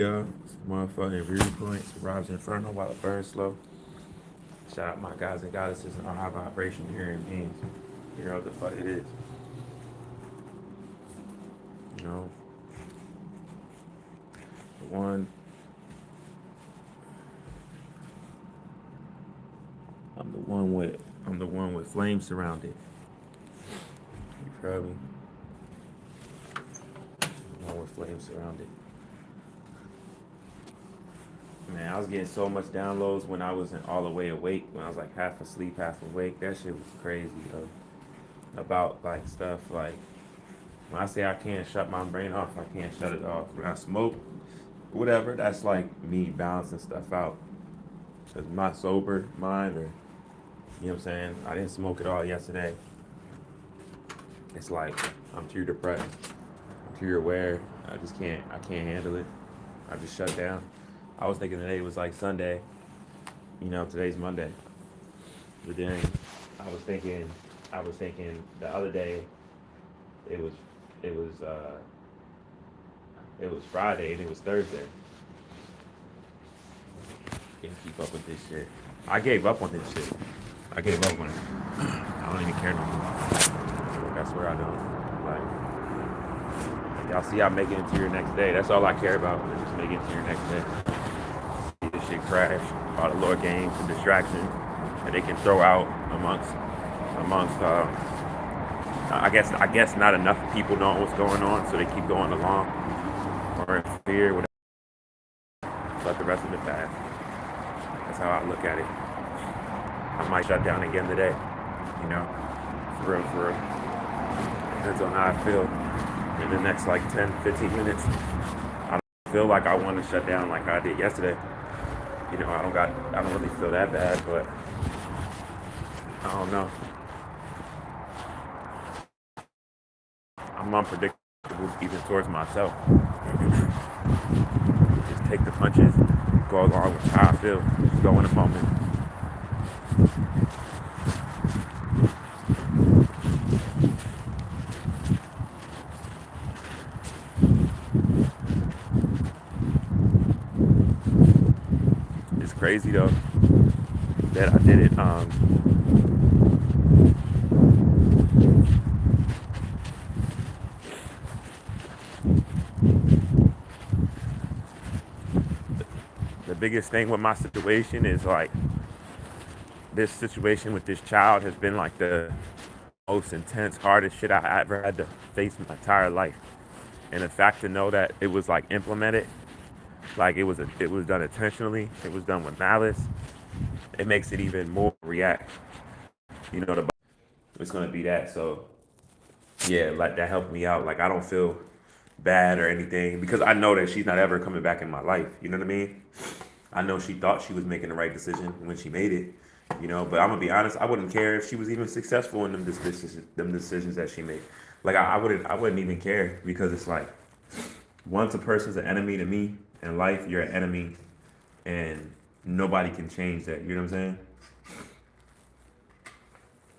Yeah, motherfucking viewpoints, RoBs Inferno while it burns slow. Shout out my guys and goddesses and our high vibration hearing beings. You know what the fuck it is. You know, the one, I'm the one with flames surrounded. You feel me? The one with flames surrounded. Man, I was getting so much downloads when I wasn't all the way awake, when I was like half asleep, half awake. That shit was crazy, though. About like stuff like when I say I can't shut my brain off, I can't shut it off. When I smoke, whatever, that's like me balancing stuff out. Cause my sober mind, or you know what I'm saying, I didn't smoke at all yesterday. It's like I'm too depressed, I'm too aware. I can't handle it. I just shut down. I was thinking today was like Sunday, today's Monday. But then I was thinking, the other day it was, it was, uh, it was Friday and it was Thursday. Can't keep up with this shit. I gave up on this shit. I gave up on it. I don't even care no more. Like, I swear I don't. Like, y'all see I make it into your next day. That's all I care about. Is just make it into your next day. See this shit crash. All the little games and distractions that they can throw out amongst. I guess not enough people know what's going on, so they keep going along or in fear. Whatever. Let the rest of it pass. That's how I look at it. I might shut down again today. You know, for real, for real. Depends on how I feel. In the next like 10, 15 minutes, I don't feel like I want to shut down like I did yesterday. I don't really feel that bad, but I don't know. I'm unpredictable even towards myself. Just take the punches, go along with how I feel, just go in the moment. It's crazy though that I did it. The biggest thing with my situation is like this situation with this child has been like the most intense, hardest shit I ever had to face in my entire life. And the fact to know that it was like implemented, like it was done intentionally, it was done with malice, it makes it even more react. The it's gonna be that. So yeah, like that helped me out. Like I don't feel bad or anything because I know that she's not ever coming back in my life. You know what I mean? I know she thought she was making the right decision when she made it. But I'm gonna be honest, I wouldn't care if she was even successful in them decisions that she made. Like I wouldn't even care because it's like once a person's an enemy to me in life, you're an enemy, and nobody can change that. You know what I'm saying?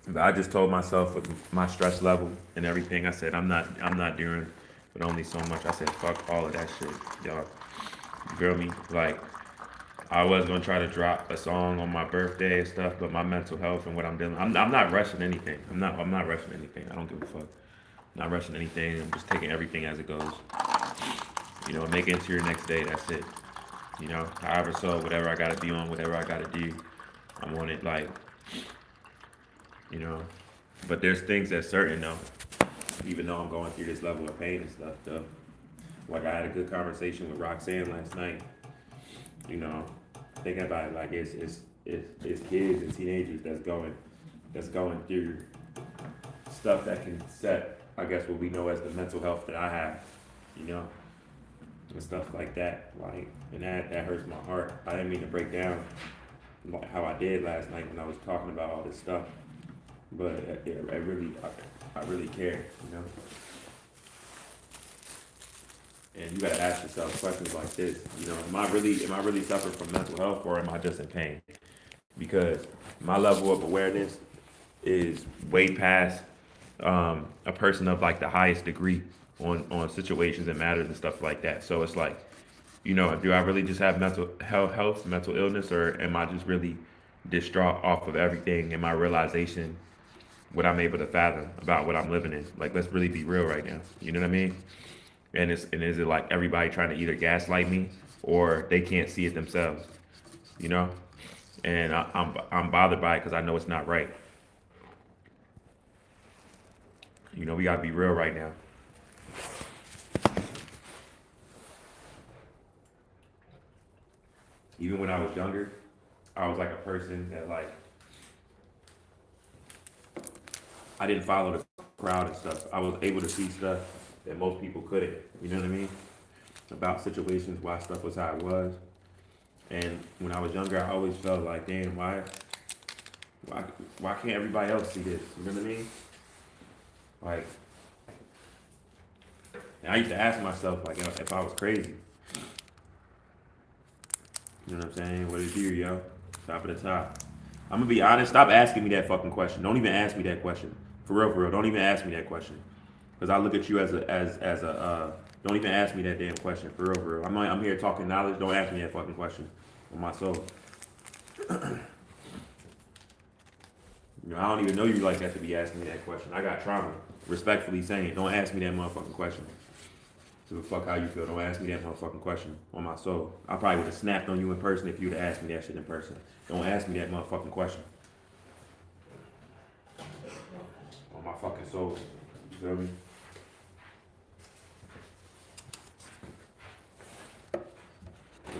But I just told myself with my stress level and everything, I said I'm not doing but only so much. I said fuck all of that shit, y'all. You feel me? Like I was gonna try to drop a song on my birthday and stuff, but my mental health and what I'm dealing, I'm not rushing anything. I'm not rushing anything. I don't give a fuck. I'm not rushing anything. I'm just taking everything as it goes. Make it into your next day. That's it. However, so whatever I gotta be on, whatever I gotta do, I'm on it. Like you know, but there's things that's certain though. Even though I'm going through this level of pain and stuff, though. Like I had a good conversation with Roxanne last night. You know, thinking about it, like it's kids and teenagers that's going through stuff that can set, I guess, what we know as the mental health that I have. You know, and stuff like that. Like, and that hurts my heart. I didn't mean to break down like how I did last night when I was talking about all this stuff, but I really care. And you gotta ask yourself questions like this. Am I really suffering from mental health, or am I just in pain? Because my level of awareness is way past a person of like the highest degree on situations and matters and stuff like that. So it's like You know, do I really just have mental health, mental illness, or am I just really distraught off of everything and my realization, what I'm able to fathom about what I'm living in? Like, let's really be real right now. You know what I mean? And is it like everybody trying to either gaslight me or they can't see it themselves? You know? And I'm bothered by it because I know it's not right. You know, we gotta be real right now. Even when I was younger, I was like a person that like I didn't follow the crowd and stuff. I was able to see stuff that most people couldn't. You know what I mean? About situations, why stuff was how it was. And when I was younger, I always felt like, damn, why, why can't everybody else see this? You know what I mean? Like, and I used to ask myself, like, if I was crazy. You know what I'm saying? What it do, yo? Top of the top. I'm gonna be honest. Stop asking me that fucking question. Don't even ask me that question. For real, for real. Don't even ask me that question. Because I look at you as a. Don't even ask me that damn question. For real, for real. I'm here talking knowledge. Don't ask me that fucking question. On my soul. You know, I don't even know you like that to be asking me that question. I got trauma. Respectfully saying, don't ask me that motherfucking question. So the fuck how you feel. Don't ask me that motherfucking question on my soul. I probably would have snapped on you in person if you would have asked me that shit in person. Don't ask me that motherfucking question. On my fucking soul. You feel me?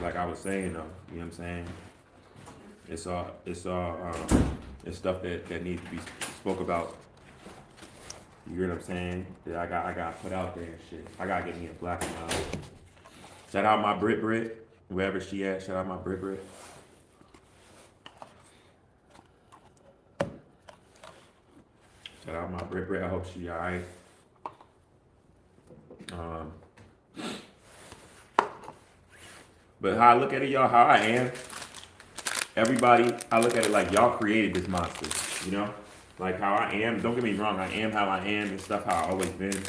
Like I was saying though, you know what I'm saying? It's stuff that needs to be spoke about. You hear what I'm saying? That I got put out there and shit. I gotta get me a black and mild. Shout out my Brit, wherever she at. Shout out my Brit. Shout out my Brit. I hope she alright. Um, but how I look at it, y'all, how I am, everybody, I look at it like y'all created this monster, you know? Like how I am, don't get me wrong, I am how I am and stuff how I always been.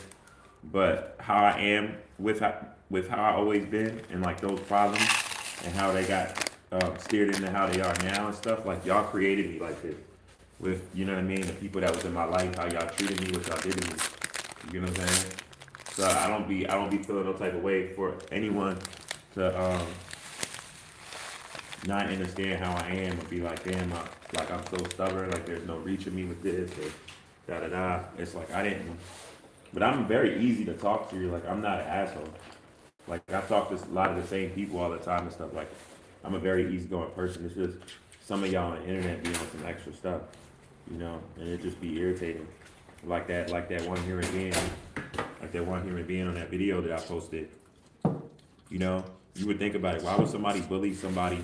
But how I am with how I always been and like those problems and how they got steered into how they are now and stuff, like y'all created me like this. With, you know what I mean, the people that was in my life, how y'all treated me, what y'all did to me. You know what I'm saying? So I don't be feeling no type of way for anyone to not understand how I am and be like, damn, I'm so stubborn, like there's no reaching me with this or da da da. It's like I didn't, but I'm very easy to talk to. Like I'm not an asshole. Like I talk to a lot of the same people all the time and stuff. Like I'm a very easygoing person. It's just some of y'all on the internet be on some extra stuff, you know, and it just be irritating. Like that one human being, like that one human being on that video that I posted. You know, you would think about it. Why would somebody bully somebody?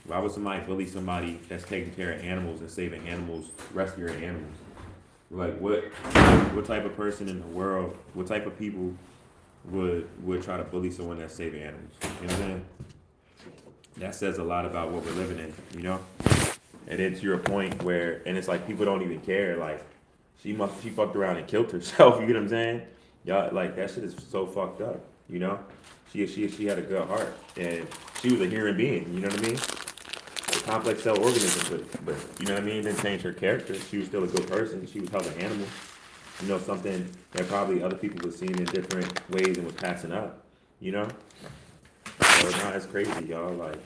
Why would somebody bully somebody that's taking care of animals and saving animals, rescuing animals? Like what type of person in the world, what type of people would try to bully someone that's saving animals? You know what I'm saying? That says a lot about what we're living in, you know? And then to your point where, and it's like people don't even care. Like she fucked around and killed herself. You get what I'm saying? Y'all, like that shit is so fucked up. You know? She had a good heart and she was a human being. You know what I mean? A complex cell organism, but you know what I mean? It didn't change her character. She was still a good person. She was helping animals. You know, something that probably other people were seeing in different ways and was passing up. You know? So no, it's crazy, y'all. Like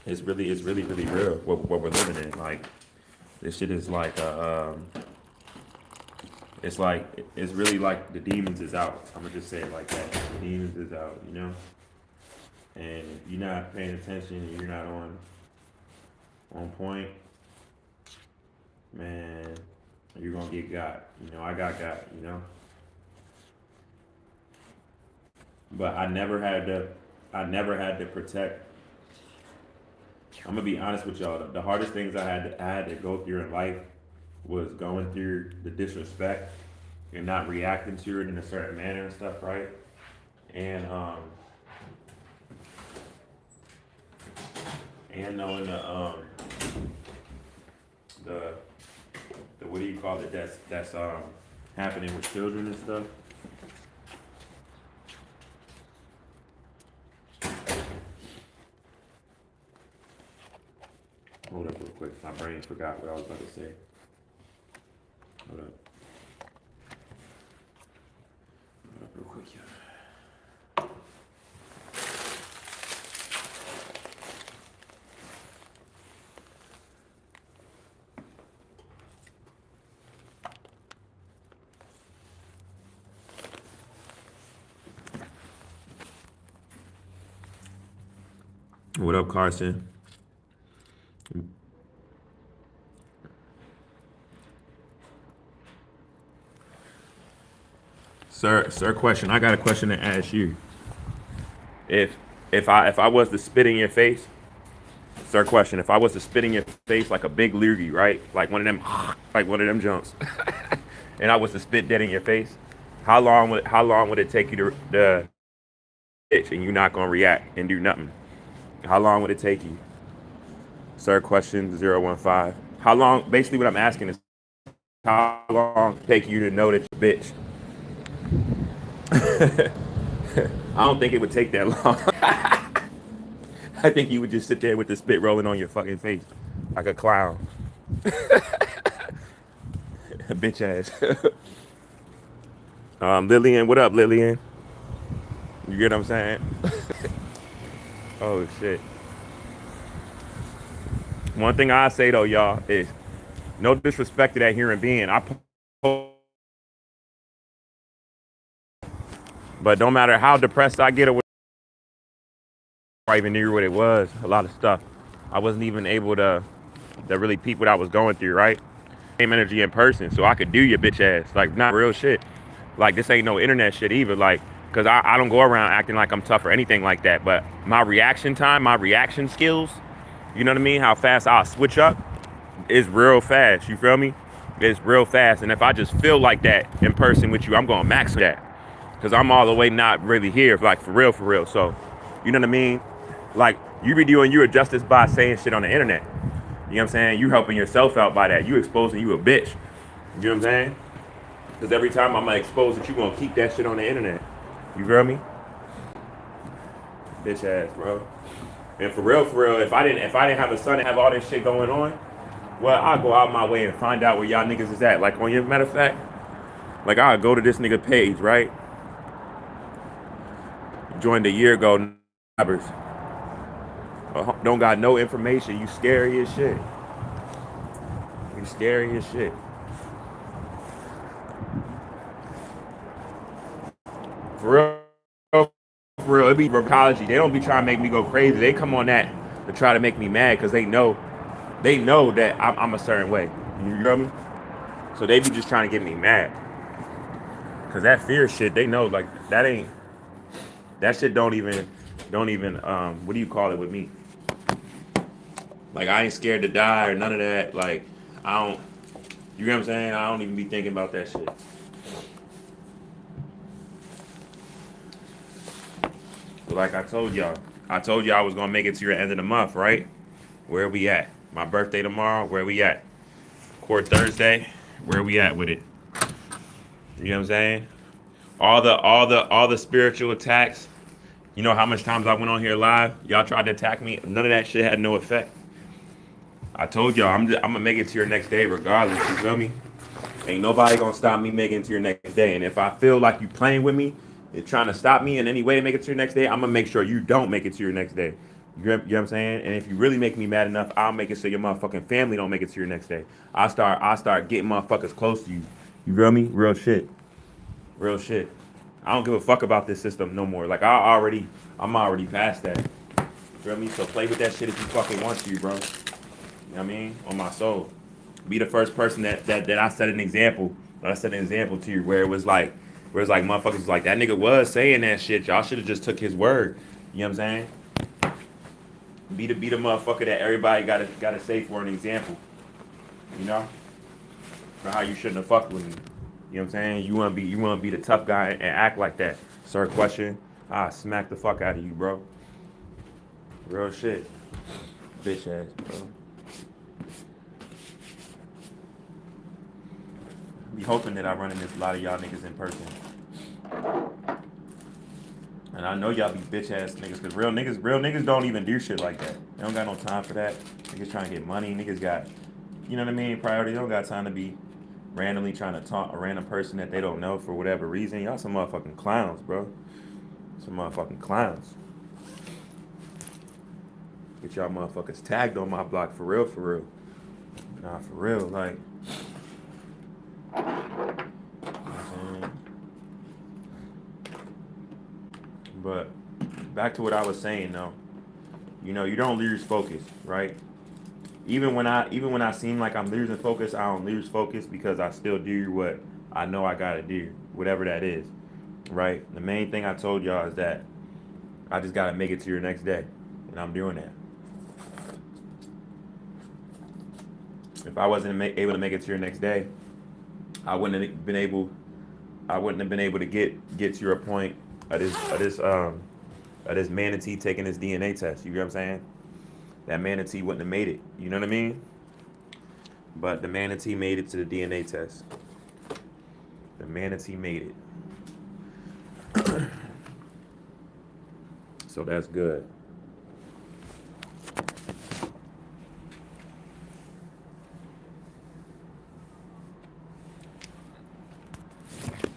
it's really real what we're living in. Like this shit is like it's like it's really like the demons is out. I'm gonna just say it like that. The demons is out, you know. And if you're not paying attention and you're not on point, man, you're gonna get got. You know, I got, you know. But I never had to protect. I'm gonna be honest with y'all. The hardest things I had to go through in life was going through the disrespect and not reacting to it in a certain manner and stuff, right? And knowing the what do you call it that's happening with children and stuff. Hold up real quick. My brain forgot what I was about to say. Hold up. Hold up real quick, yeah. What up, Carson? Sir, question. I got a question to ask you. If if I was to spit in your face, sir, question. If I was to spit in your face like a big loogie, right? Like one of them, like one of them jumps, and I was to spit dead in your face, how long would it take you to itch and you're not gonna react and do nothing? How long would it take you? Sir, question 015. How long? Basically, what I'm asking is how long would it take you to know that you're a bitch? I don't think it would take that long. I think you would just sit there with the spit rolling on your fucking face like a clown. Bitch ass. Lillian, what up, Lillian? You get what I'm saying? Oh shit. One thing I say though, y'all, is no disrespect to that human being. But no matter how depressed I get or I even knew what it was, a lot of stuff. I wasn't even able to really peep what I was going through, right? Same energy in person, so I could do your bitch ass. Like, not real shit. Like, this ain't no internet shit either. Like, because I don't go around acting like I'm tough or anything like that. But my reaction time, my reaction skills, you know what I mean? How fast I'll switch up is real fast. You feel me? It's real fast. And if I just feel like that in person with you, I'm going to max that. Because I'm all the way not really here, like, for real, for real. So, you know what I mean? Like, you be doing you a justice by saying shit on the internet. You know what I'm saying? You helping yourself out by that. You exposing you a bitch. You know what I'm saying? Because every time I'm gonna expose it, you gonna keep that shit on the internet. You feel me? Bitch ass, bro. And for real, if I didn't have a son and have all this shit going on, well, I'll go out my way and find out where y'all niggas is at. Like, on your matter of fact, like, I'll go to this nigga page, right? Joined a year ago, don't got no information. You scary as shit. You scary as shit. For real, it be psychology. They don't be trying to make me go crazy. They come on that to try to make me mad because they know that I'm a certain way. You know me? So they be just trying to get me mad. Cause that fear shit, they know like that shit don't even what do you call it with me? Like, I ain't scared to die or none of that. Like, I don't, you know what I'm saying? I don't even be thinking about that shit. But like I told y'all I was gonna make it to your end of the month, right? Where we at? My birthday tomorrow, where we at? Court Thursday, where we at with it? You know what I'm saying? All the spiritual attacks. You know how much times I went on here live? Y'all tried to attack me. None of that shit had no effect. I told y'all I'm gonna make it to your next day regardless. You feel me? Ain't nobody gonna stop me making it to your next day. And if I feel like you playing with me and trying to stop me in any way to make it to your next day, I'm gonna make sure you don't make it to your next day. You know what I'm saying? And if you really make me mad enough, I'll make it so your motherfucking family don't make it to your next day. I start getting motherfuckers close to you. You feel me? Real shit. Real shit. I don't give a fuck about this system no more. Like, I'm already past that. You feel me? So play with that shit if you fucking want to, bro. You know what I mean? On my soul. Be the first person that I set an example. That I set an example to you where it was like motherfuckers was like, that nigga was saying that shit. Y'all should have just took his word. You know what I'm saying? Be the motherfucker that everybody gotta say for an example. You know? For how you shouldn't have fucked with me. You know what I'm saying? You wanna be the tough guy and act like that. Sir, question. I smack the fuck out of you, bro. Real shit. Bitch ass, bro. Be hoping that I run into a lot of y'all niggas in person. And I know y'all be bitch ass niggas, cause real niggas don't even do shit like that. They don't got no time for that. Niggas trying to get money. Niggas got, you know what I mean? Priority. They don't got time to be randomly trying to taunt a random person that they don't know for whatever reason. Y'all some motherfucking clowns, bro. Some motherfucking clowns. Get y'all motherfuckers tagged on my block for real, for real. Nah, for real. Like, you know what I'm saying? But back to what I was saying though. You know, you don't lose focus, right? Even when I seem like I'm losing focus, I don't lose focus because I still do what I know I gotta do, whatever that is, right? The main thing I told y'all is that I just gotta make it to your next day, and I'm doing that. If I wasn't able to make it to your next day, I wouldn't have been able. I wouldn't have been able to get to your point of this manatee taking this DNA test. You get what I'm saying? That manatee wouldn't have made it. You know what I mean? But the manatee made it to the DNA test. The manatee made it. So that's good.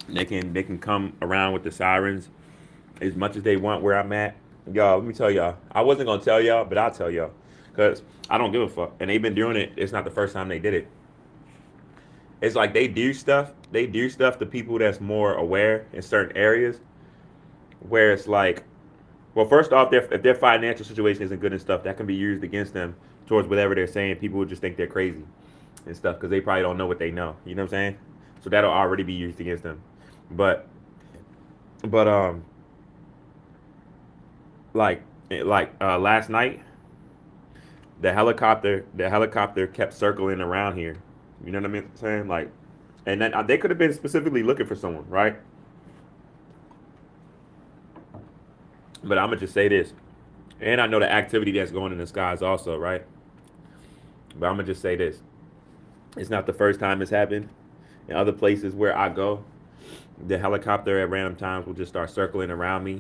They can come around with the sirens as much as they want where I'm at. Y'all, let me tell y'all. I wasn't gonna tell y'all, but I'll tell y'all. Cause I don't give a fuck. And they've been doing it. It's not the first time they did it. It's like they do stuff. They do stuff to people that's more aware in certain areas where it's like, well, first off, if their financial situation isn't good and stuff, that can be used against them towards whatever they're saying. People would just think they're crazy and stuff because they probably don't know what they know. You know what I'm saying? So that'll already be used against them. But but last night, the helicopter kept circling around here. You know what I mean? Saying like, and then they could have been specifically looking for someone, right? But I'm gonna just say this, and I know the activity that's going in the skies also, right? But I'm gonna just say this: it's not the first time it's happened. In other places where I go, the helicopter at random times will just start circling around me.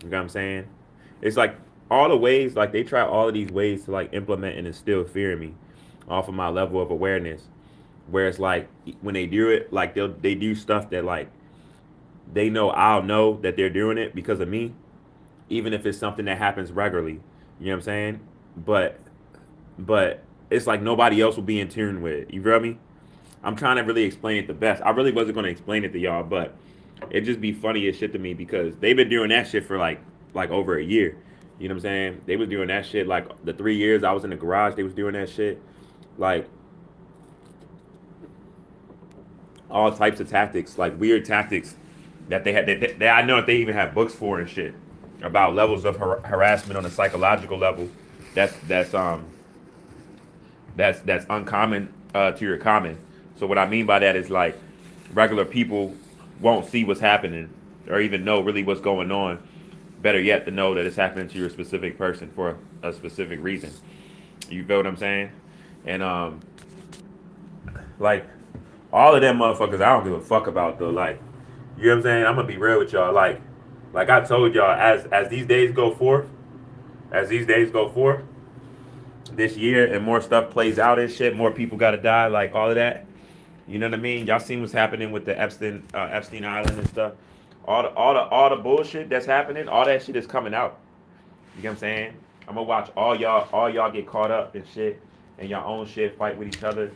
You know what I'm saying? It's like all the ways, like they try all of these ways to like implement and instill fear in me, off of my level of awareness. Where it's like when they do it, like they do stuff that like they know I'll know that they're doing it because of me, even if it's something that happens regularly. You know what I'm saying? But but it's like nobody else will be in tune with it. You feel me? I'm trying to really explain it the best. I really wasn't gonna explain it to y'all, but it just be funny as shit to me because they've been doing that shit for like over a year. You know what I'm saying? They was doing that shit like the 3 years I was in the garage. They was doing that shit, like all types of tactics, like weird tactics that they had. I know that they even have books for and shit about levels of harassment on a psychological level. That's that's uncommon to your common. So what I mean by that is like regular people won't see what's happening or even know really what's going on. Better yet, to know that it's happening to your specific person for a specific reason. You feel what I'm saying? And like all of them motherfuckers, I don't give a fuck about though. Like, you know what I'm saying? I'm gonna be real with y'all. Like I told y'all, as these days go forth, as these days go forth, this year and more stuff plays out and shit, more people gotta die, like all of that. You know what I mean? Y'all seen what's happening with the Epstein Island and stuff. All the bullshit that's happening, all that shit is coming out. You get what I'm saying? I'm gonna watch all y'all get caught up in shit and your own shit, fight with each other.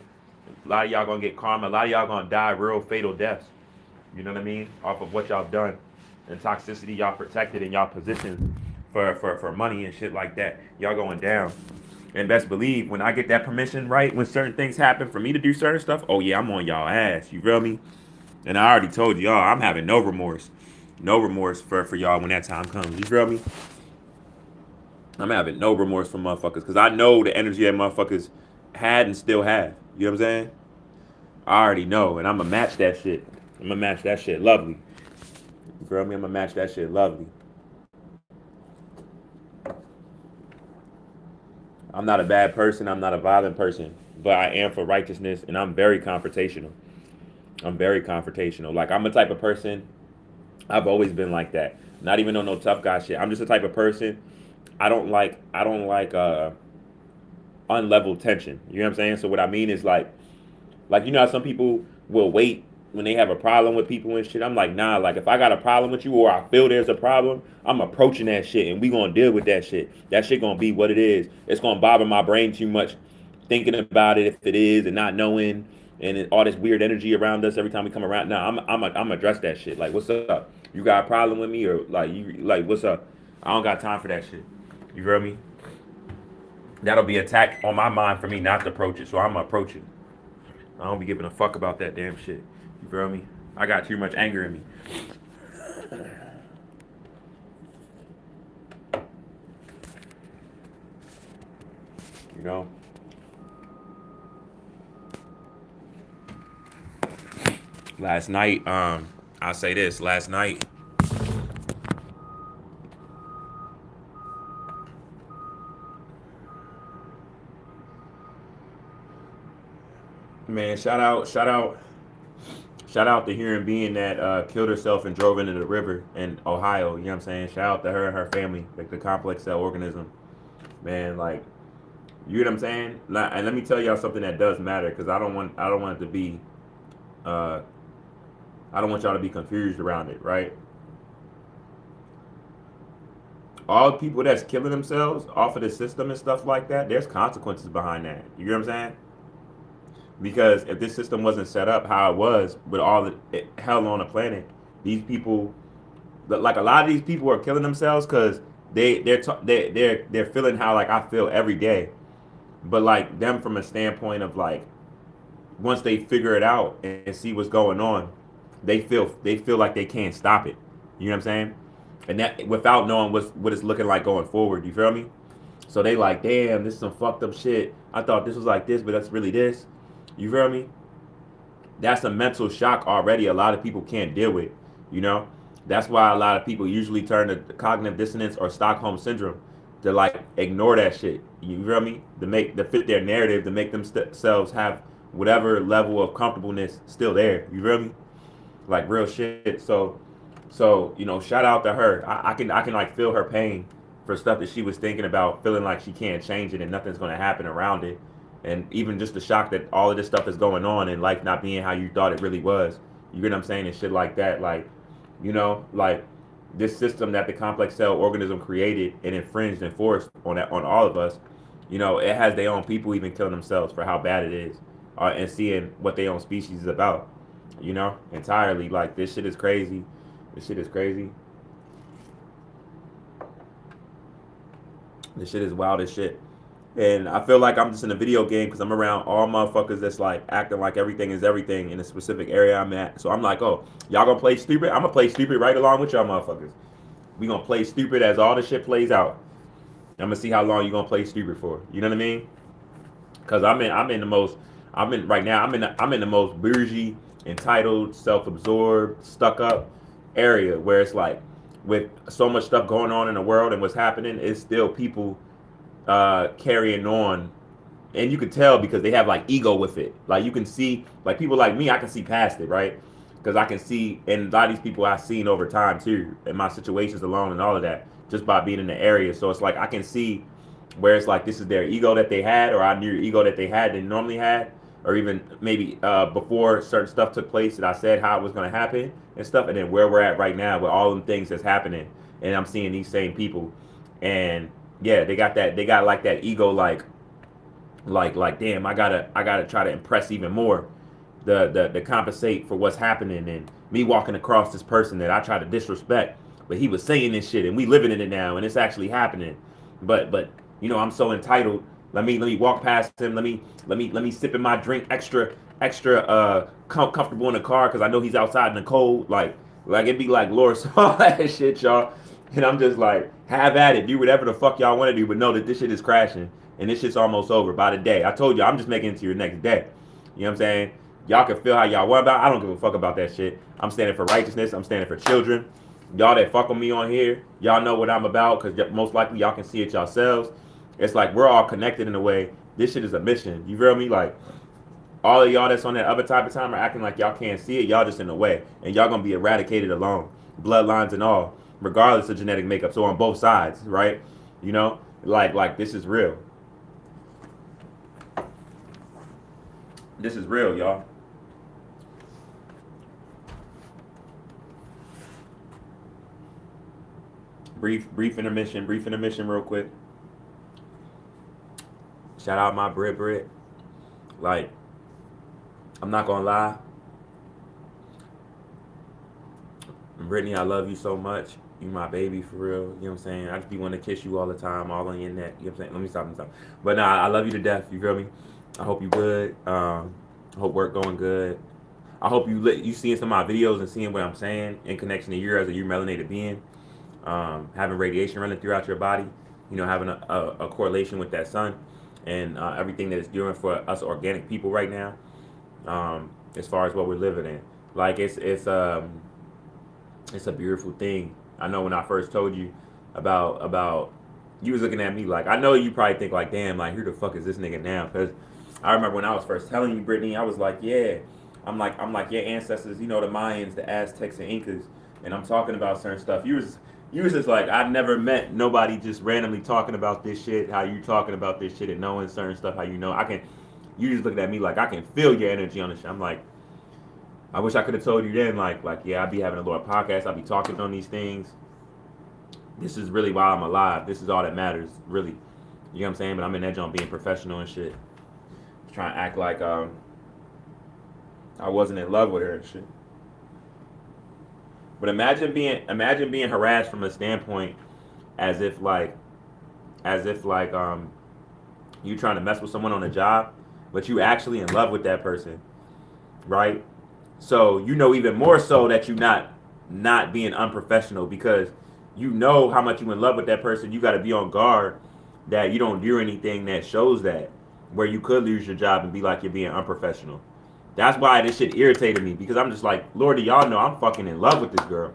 A lot of y'all gonna get karma. A lot of y'all gonna die real fatal deaths. You know what I mean? Off of what y'all done and toxicity y'all protected in y'all positions for money and shit like that. Y'all going down. And best believe when I get that permission right, when certain things happen for me to do certain stuff, oh yeah, I'm on y'all ass. You feel me? And I already told y'all I'm having no remorse. No remorse for y'all when that time comes. You feel me? I'm having no remorse for motherfuckers because I know the energy that motherfuckers had and still have. You know what I'm saying? I already know, and I'm gonna match that shit. I'm gonna match that shit lovely. You feel me? I'm gonna match that shit lovely. I'm not a bad person. I'm not a violent person, but I am for righteousness, and I'm very confrontational. I'm very confrontational. Like I'm a type of person. I've always been like that. Not even on no tough guy shit. I'm just the type of person. I don't like. unleveled tension. You know what I'm saying? So what I mean is like you know how some people will wait when they have a problem with people and shit. I'm like, nah, like if I got a problem with you or I feel there's a problem, I'm approaching that shit and we gonna deal with that shit. That shit gonna be what it is. It's gonna bother my brain too much thinking about it if it is and not knowing and all this weird energy around us every time we come around. Nah, I'm address that shit. Like, what's up? You got a problem with me or like you like what's up? I don't got time for that shit. You feel me? That'll be attack on my mind for me not to approach it, so I'm gonna approach it. I don't be giving a fuck about that damn shit. You feel me? I got too much anger in me. You know? Last night, I'll say this. Last night, man, shout out to human being that killed herself and drove into the river in Ohio. You know what I'm saying? Shout out to her and her family, like the complex cell organism. Man, like you know what I'm saying? And let me tell y'all something that does matter because I don't want it to be uh, I don't want y'all to be confused around it, right? All the people that's killing themselves off of the system and stuff like that, there's consequences behind that. You know what I'm saying? Because if this system wasn't set up how it was with all the hell on the planet, these people, like a lot of these people are killing themselves because they're feeling how like I feel every day, but like them from a standpoint of like once they figure it out and see what's going on, they feel like they can't stop it. You know what I'm saying? And that without knowing what it's looking like going forward. You feel me? So they like, damn, this is some fucked up shit. I thought this was like this, but that's really this. You feel me? That's a mental shock already. A lot of people can't deal with. You know, that's why a lot of people usually turn to cognitive dissonance or Stockholm syndrome to like ignore that shit. You feel me? To fit their narrative to make themselves have whatever level of comfortableness still there. You feel me? Like real shit. So you know, shout out to her. I can like feel her pain for stuff that she was thinking about, feeling like she can't change it and nothing's gonna happen around it, and even just the shock that all of this stuff is going on and life not being how you thought it really was. You get what I'm saying and shit like that. Like, you know, like this system that the complex cell organism created and infringed and forced on all of us. You know, it has their own people even killing themselves for how bad it is, and seeing what their own species is about. You know, entirely like this shit is crazy. This shit is crazy. This shit is wild as shit. And I feel like I'm just in a video game because I'm around all motherfuckers that's like acting like everything is everything in a specific area I'm at. So I'm like, oh, y'all gonna play stupid? I'm gonna play stupid right along with y'all motherfuckers. We gonna play stupid as all the shit plays out. I'm gonna see how long you gonna play stupid for. You know what I mean? Because I'm in the most I'm in right now I'm in the most bougie, entitled, self-absorbed, stuck up area where it's like with so much stuff going on in the world and what's happening, it's still people carrying on, and you can tell because they have like ego with it. Like you can see, like people like me, I can see past it, right? Because I can see, and a lot of these people I've seen over time too, in my situations alone and all of that, just by being in the area. So it's like I can see where it's like this is their ego that they had, or I knew ego that they had and normally had, or even maybe before certain stuff took place that I said how it was going to happen and stuff, and then where we're at right now with all them things that's happening, and I'm seeing these same people, and yeah, they got like that ego, like damn, I gotta try to impress even more, the compensate for what's happening, and me walking across this person that I try to disrespect, but he was saying this shit, and we living in it now, and it's actually happening, but you know I'm so entitled. Let me walk past him. Let me sip in my drink extra comfortable in the car because I know he's outside in the cold. Like it'd be like Lord saw that shit, y'all. And I'm just like, have at it, do whatever the fuck y'all want to do, but know that this shit is crashing and this shit's almost over by the day. I told you, I'm just making it to your next day. You know what I'm saying? Y'all can feel how y'all want about. I don't give a fuck about that shit. I'm standing for righteousness. I'm standing for children. Y'all that fuck with me on here, y'all know what I'm about because most likely y'all can see it yourselves. It's like we're all connected in a way. This shit is a mission. You feel me? Like all of y'all that's on that other type of time are acting like y'all can't see it. Y'all just in the way, and y'all gonna be eradicated alone, bloodlines and all, regardless of genetic makeup. So on both sides, right? You know, like this is real. This is real, y'all. Brief intermission. Brief intermission, real quick. Shout out my Brit. Like, I'm not gonna lie, Brittany, I love you so much. You my baby for real. You know what I'm saying? I just be wanting to kiss you all the time, all on your neck. You know what I'm saying? Let me stop. But nah, I love you to death. You feel me? I hope you good. I hope work going good. I hope you seeing some of my videos and seeing what I'm saying in connection to you as a you melanated being. Having radiation running throughout your body. You know, having a correlation with that sun and everything that it's doing for us organic people right now. As far as what we're living in, like it's a beautiful thing. I know when I first told you about you was looking at me like, I know you probably think like, damn, like who the fuck is this nigga now? Because I remember when I was first telling you, Brittany, I was like, yeah, I'm like your ancestors, you know, the Mayans, the Aztecs, and Incas, and I'm talking about certain stuff. You was just like, I've never met nobody just randomly talking about this shit. How you talking about this shit and knowing certain stuff? How you know? I can. You just looking at me like I can feel your energy on this shit. I'm like, I wish I could have told you then, like, yeah, I'd be having a little podcast. I'd be talking on these things. This is really why I'm alive. This is all that matters, really. You know what I'm saying? But I'm in that joint being professional and shit. Trying to act like I wasn't in love with her and shit. But imagine being harassed from a standpoint as if like you trying to mess with someone on a job, but you actually in love with that person, right? So you know even more so that you not being unprofessional because you know how much you in love with that person. You got to be on guard that you don't do anything that shows that where you could lose your job and be like you're being unprofessional. That's why this shit irritated me because I'm just like, Lord, y'all know I'm fucking in love with this girl.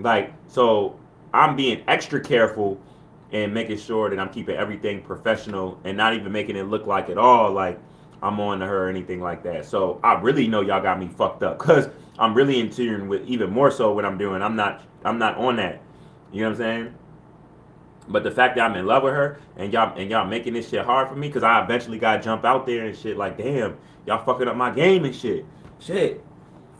Like, so I'm being extra careful and making sure that I'm keeping everything professional and not even making it look like at all like I'm on to her or anything like that. So I really know y'all got me fucked up because I'm really in tune with even more so what I'm doing. I'm not on that. You know what I'm saying? But the fact that I'm in love with her and y'all making this shit hard for me because I eventually gotta jump out there and shit like damn, y'all fucking up my game and shit. Shit.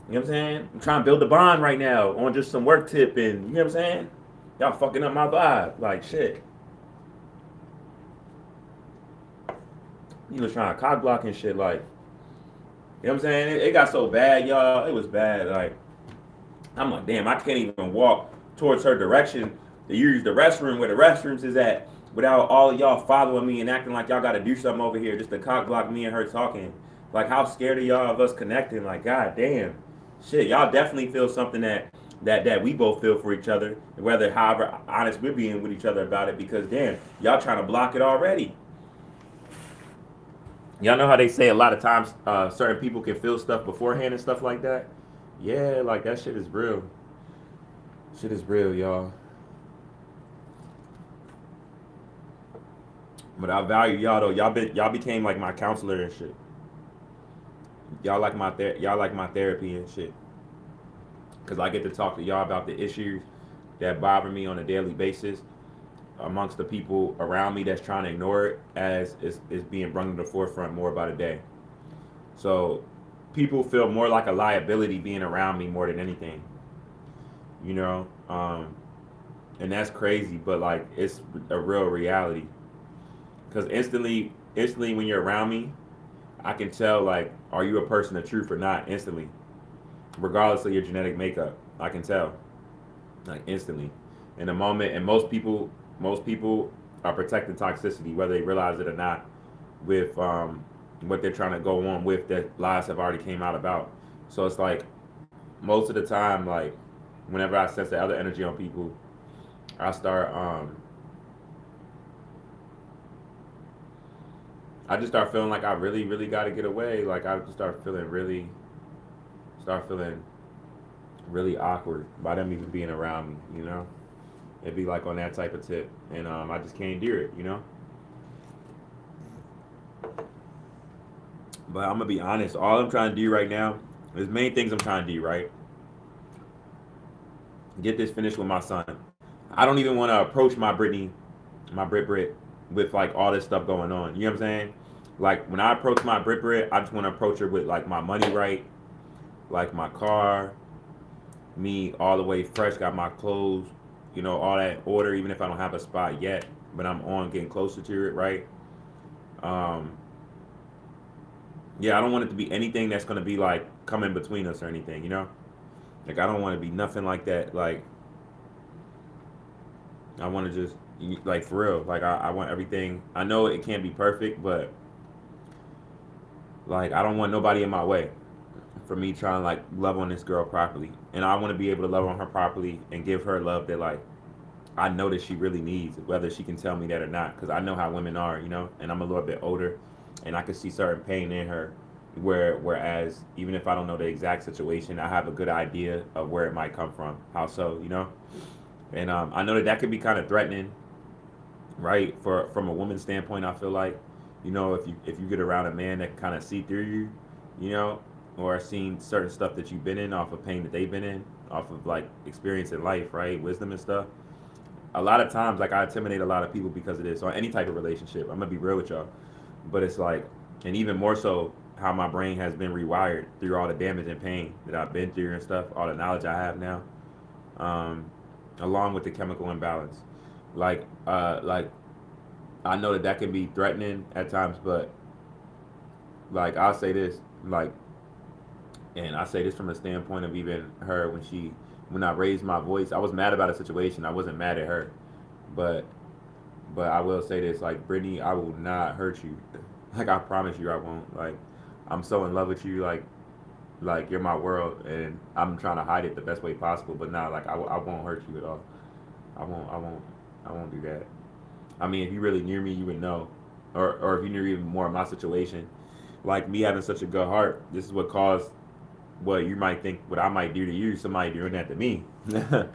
You know what I'm saying? I'm trying to build a bond right now on just some work tip and you know what I'm saying? Y'all fucking up my vibe. Like shit. He was trying to cock block and shit like you know what I'm saying? It got so bad, y'all. It was bad. Like I'm like, damn, I can't even walk towards her direction to use the restroom where the restrooms is at without all of y'all following me and acting like y'all got to do something over here just to cock block me and her talking. Like, how scared are y'all of us connecting? Like, god damn, shit, y'all definitely feel something that we both feel for each other, whether however honest we're being with each other about it. Because damn, y'all trying to block it already. Y'all know how they say a lot of times certain people can feel stuff beforehand and stuff like that. Yeah, like that shit is real. Shit is real, y'all. But I value y'all though. Y'all became like my counselor and shit. Y'all like my therapy and shit. Cause I get to talk to y'all about the issues that bother me on a daily basis amongst the people around me that's trying to ignore it as is being brought to the forefront more by the day. So people feel more like a liability being around me more than anything. You know, and that's crazy, but like it's a real reality. Because instantly when you're around me, I can tell like, are you a person of truth or not? Instantly, regardless of your genetic makeup, I can tell like instantly. In a moment, and most people are protecting toxicity, whether they realize it or not, with what they're trying to go on with that lies have already came out about. So it's like most of the time, like whenever I sense the other energy on people, I start I just start feeling like I really, really got to get away. Like I just start feeling really awkward by them even being around me. You know, it'd be like on that type of tip, and I just can't do it. You know, but I'm gonna be honest. All I'm trying to do right now, there's many things I'm trying to do. Right, get this finished with my son. I don't even want to approach my Brit, with like all this stuff going on. You know what I'm saying? Like when I approach my Brit, I just want to approach her with like my money right, like my car, me all the way fresh, got my clothes, all that order. Even if I don't have a spot yet, but I'm on getting closer to it, right? Um, yeah, I don't want it to be anything that's gonna be like coming between us or anything. Like I don't want to be nothing like that. Like I want to just like for real. Like I want everything. I know it can't be perfect, but like I don't want nobody in my way for me trying to like love on this girl properly, and I want to be able to love on her properly and give her love that like I know that she really needs, whether she can tell me that or not, because I know how women are, and I'm a little bit older, and I can see certain pain in her, whereas even if I don't know the exact situation, I have a good idea of where it might come from. How so, and I know that that could be kind of threatening, right? For from a woman's standpoint, I feel like, if you get around a man that can kind of see through you, you know, or seen certain stuff that you've been in off of pain that they've been in, off of like experience in life, right? Wisdom and stuff. A lot of times, like I intimidate a lot of people because of this, or any type of relationship. I'm gonna be real with y'all, but it's like, and even more so, how my brain has been rewired through all the damage and pain that I've been through and stuff, all the knowledge I have now, um, along with the chemical imbalance. Like I know that that can be threatening at times, but like I'll say this, like, and I say this from a standpoint of even her when I raised my voice, I was mad about a situation. I wasn't mad at her, but I will say this, like Brittany, I will not hurt you. Like I promise you, I won't. Like I'm so in love with you, like you're my world, and I'm trying to hide it the best way possible. But now, like I won't hurt you at all. I won't do that. I mean, if you really knew me, you would know, or if you knew even more of my situation, like me having such a good heart, this is what caused what you might think what I might do to you. Somebody doing that to me, the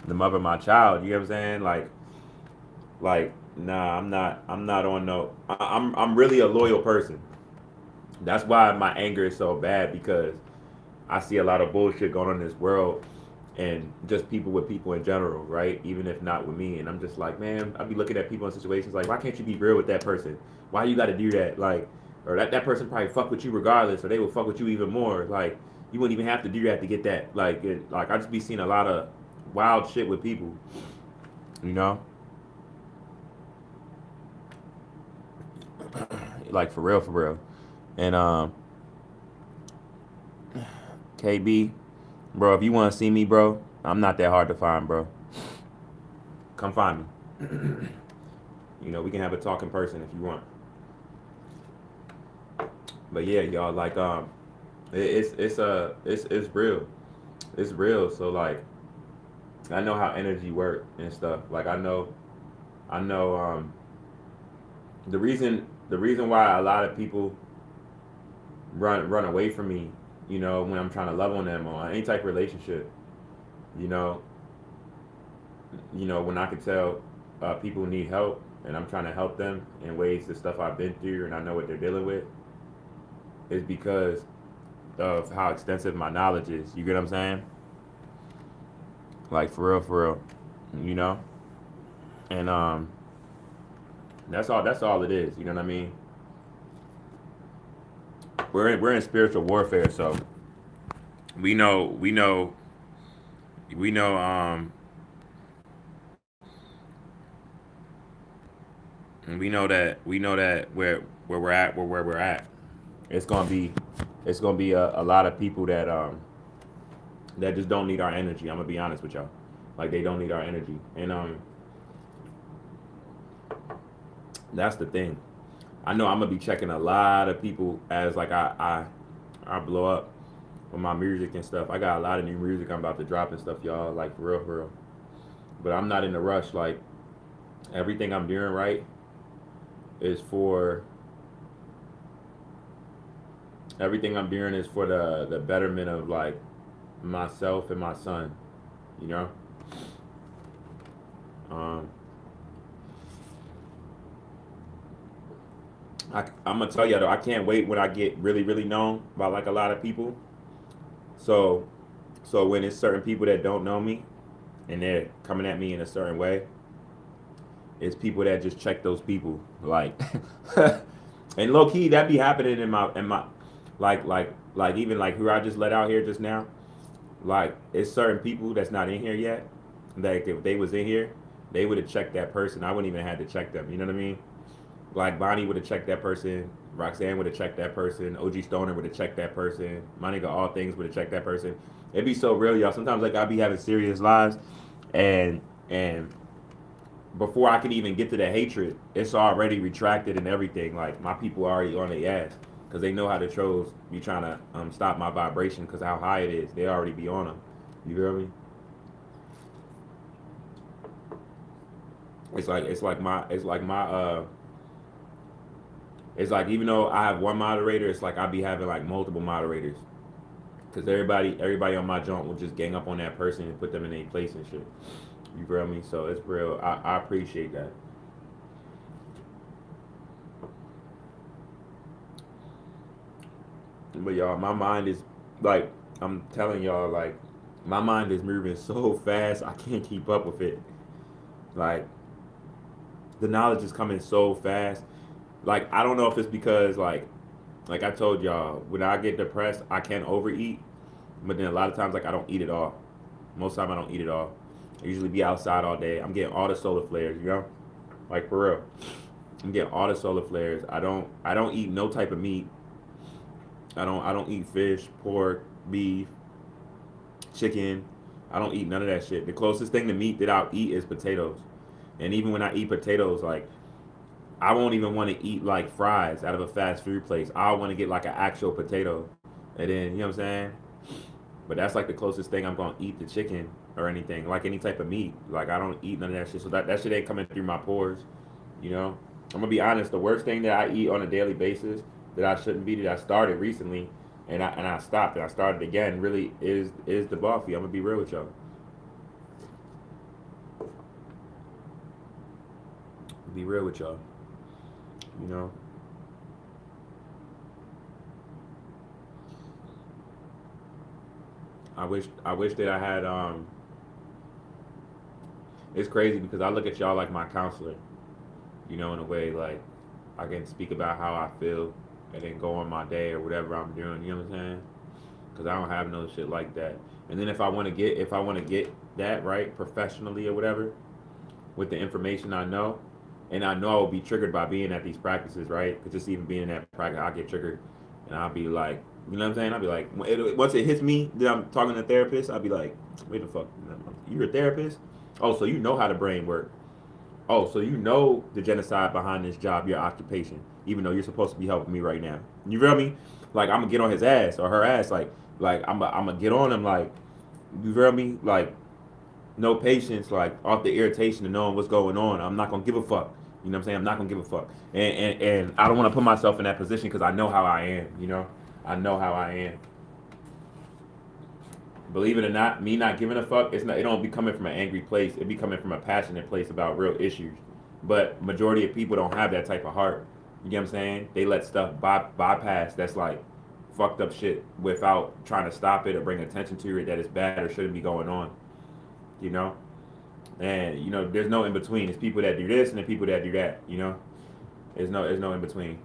mother of my child. You know what I'm saying? Like, nah, I'm not on no. I'm really a loyal person. That's why my anger is so bad because I see a lot of bullshit going on in this world and just people with people in general, right? Even if not with me. And I'm just like, man, I'll be looking at people in situations like, why can't you be real with that person? Why you got to do that? Like, or that person probably fuck with you regardless, or they will fuck with you even more. Like, you wouldn't even have to do that to get that. Like I just be seeing a lot of wild shit with people, you know? Like for real. And KB, bro, if you want to see me, bro, I'm not that hard to find, bro. Come find me. We can have a talk in person if you want. But yeah, y'all, like it's real. It's real. So like I know how energy work and stuff. Like I know the reason why a lot of people run away from me, when I'm trying to love on them or any type of relationship, you know, when I can tell people need help and I'm trying to help them in ways the stuff I've been through and I know what they're dealing with, is because of how extensive my knowledge is. You get what I'm saying? Like for real, you know. And that's all it is. You know what I mean? We're in spiritual warfare, so we know we know that where we're at. It's gonna be a lot of people that just don't need our energy. I'm gonna be honest with y'all. Like they don't need our energy, and that's the thing. I know I'm gonna be checking a lot of people as like I blow up with my music and stuff. I got a lot of new music I'm about to drop and stuff, y'all. Like for real. But I'm not in a rush. Like everything I'm doing right is for everything I'm doing is for the betterment of like myself and my son. You know. Um, I'm gonna tell you though, I can't wait when I get really known by like a lot of people. So when it's certain people that don't know me and they're coming at me in a certain way, it's people that just check those people. Like And low key, that be happening in my like even like who I just let out here just now. Like it's certain people that's not in here yet. Like if they was in here, they would have checked that person. I wouldn't even have to check them. You know what I mean? Like Bonnie would have checked that person. Roxanne would have checked that person. OG Stoner would have checked that person. My nigga All Things would have checked that person. It'd be so real, y'all. Sometimes like I be having serious lives, and before I can even get to the hatred, it's already retracted and everything. Like my people are already on their ass because they know how the trolls be trying to stop my vibration because how high it is. They already be on them. You feel me? It's like even though I have one moderator, it's like I be having like multiple moderators because everybody on my joint will just gang up on that person and put them in a place and shit. You feel me? So it's real. I appreciate that. But y'all, my mind is like I'm telling y'all, like my mind is moving so fast I can't keep up with it. Like the knowledge is coming so fast. Like I don't know if it's because like I told y'all, when I get depressed, I can overeat, but then a lot of times like I don't eat at all. Most of the time I don't eat at all. I usually be outside all day. I'm getting all the solar flares, you know, like for real. I'm getting all the solar flares. I don't eat no type of meat. I don't eat fish, pork, beef, chicken. I don't eat none of that shit. The closest thing to meat that I'll eat is potatoes. And even when I eat potatoes, like I won't even want to eat like fries out of a fast food place. I want to get like an actual potato, and then you know what I'm saying. But that's like the closest thing I'm gonna eat to chicken or anything, like any type of meat. Like I don't eat none of that shit, so that shit ain't coming through my pores. You know, I'm gonna be honest. The worst thing that I eat on a daily basis that I shouldn't be that I started recently, and I stopped and I started again. Really is the coffee. I'm gonna be real with y'all. Be real with y'all. You know, I wish that I had. It's crazy because I look at y'all like my counselor. You know, in a way, like I can speak about how I feel and then go on my day or whatever I'm doing. You know what I'm saying? Because I don't have no shit like that. And then if I want to get that right professionally or whatever with the information I know, and I know I will be triggered by being at these practices, right? Because just even being in that practice, I'll get triggered, and I'll be like, you know what I'm saying? I'll be like, once it hits me that I'm talking to a therapist, I'll be like, wait the fuck, you're a therapist? Oh, so you know how the brain works? Oh, so you know the genocide behind this job, your occupation, even though you're supposed to be helping me right now. You feel me? Like I'm gonna get on his ass or her ass, like I'm gonna get on him, like you feel me? Like no patience, like off the irritation of knowing what's going on. I'm not gonna give a fuck. You know what I'm saying? I'm not gonna give a fuck, and I don't want to put myself in that position because I know how I am. You know, I know how I am. Believe it or not, me not giving a fuck, it's not. It don't be coming from an angry place. It be coming from a passionate place about real issues. But majority of people don't have that type of heart. You get what I'm saying? They let stuff bypass. That's like fucked up shit without trying to stop it or bring attention to it that it's bad or shouldn't be going on. You know? And you know, there's no in between. It's people that do this and the people that do that. You know, there's no in between.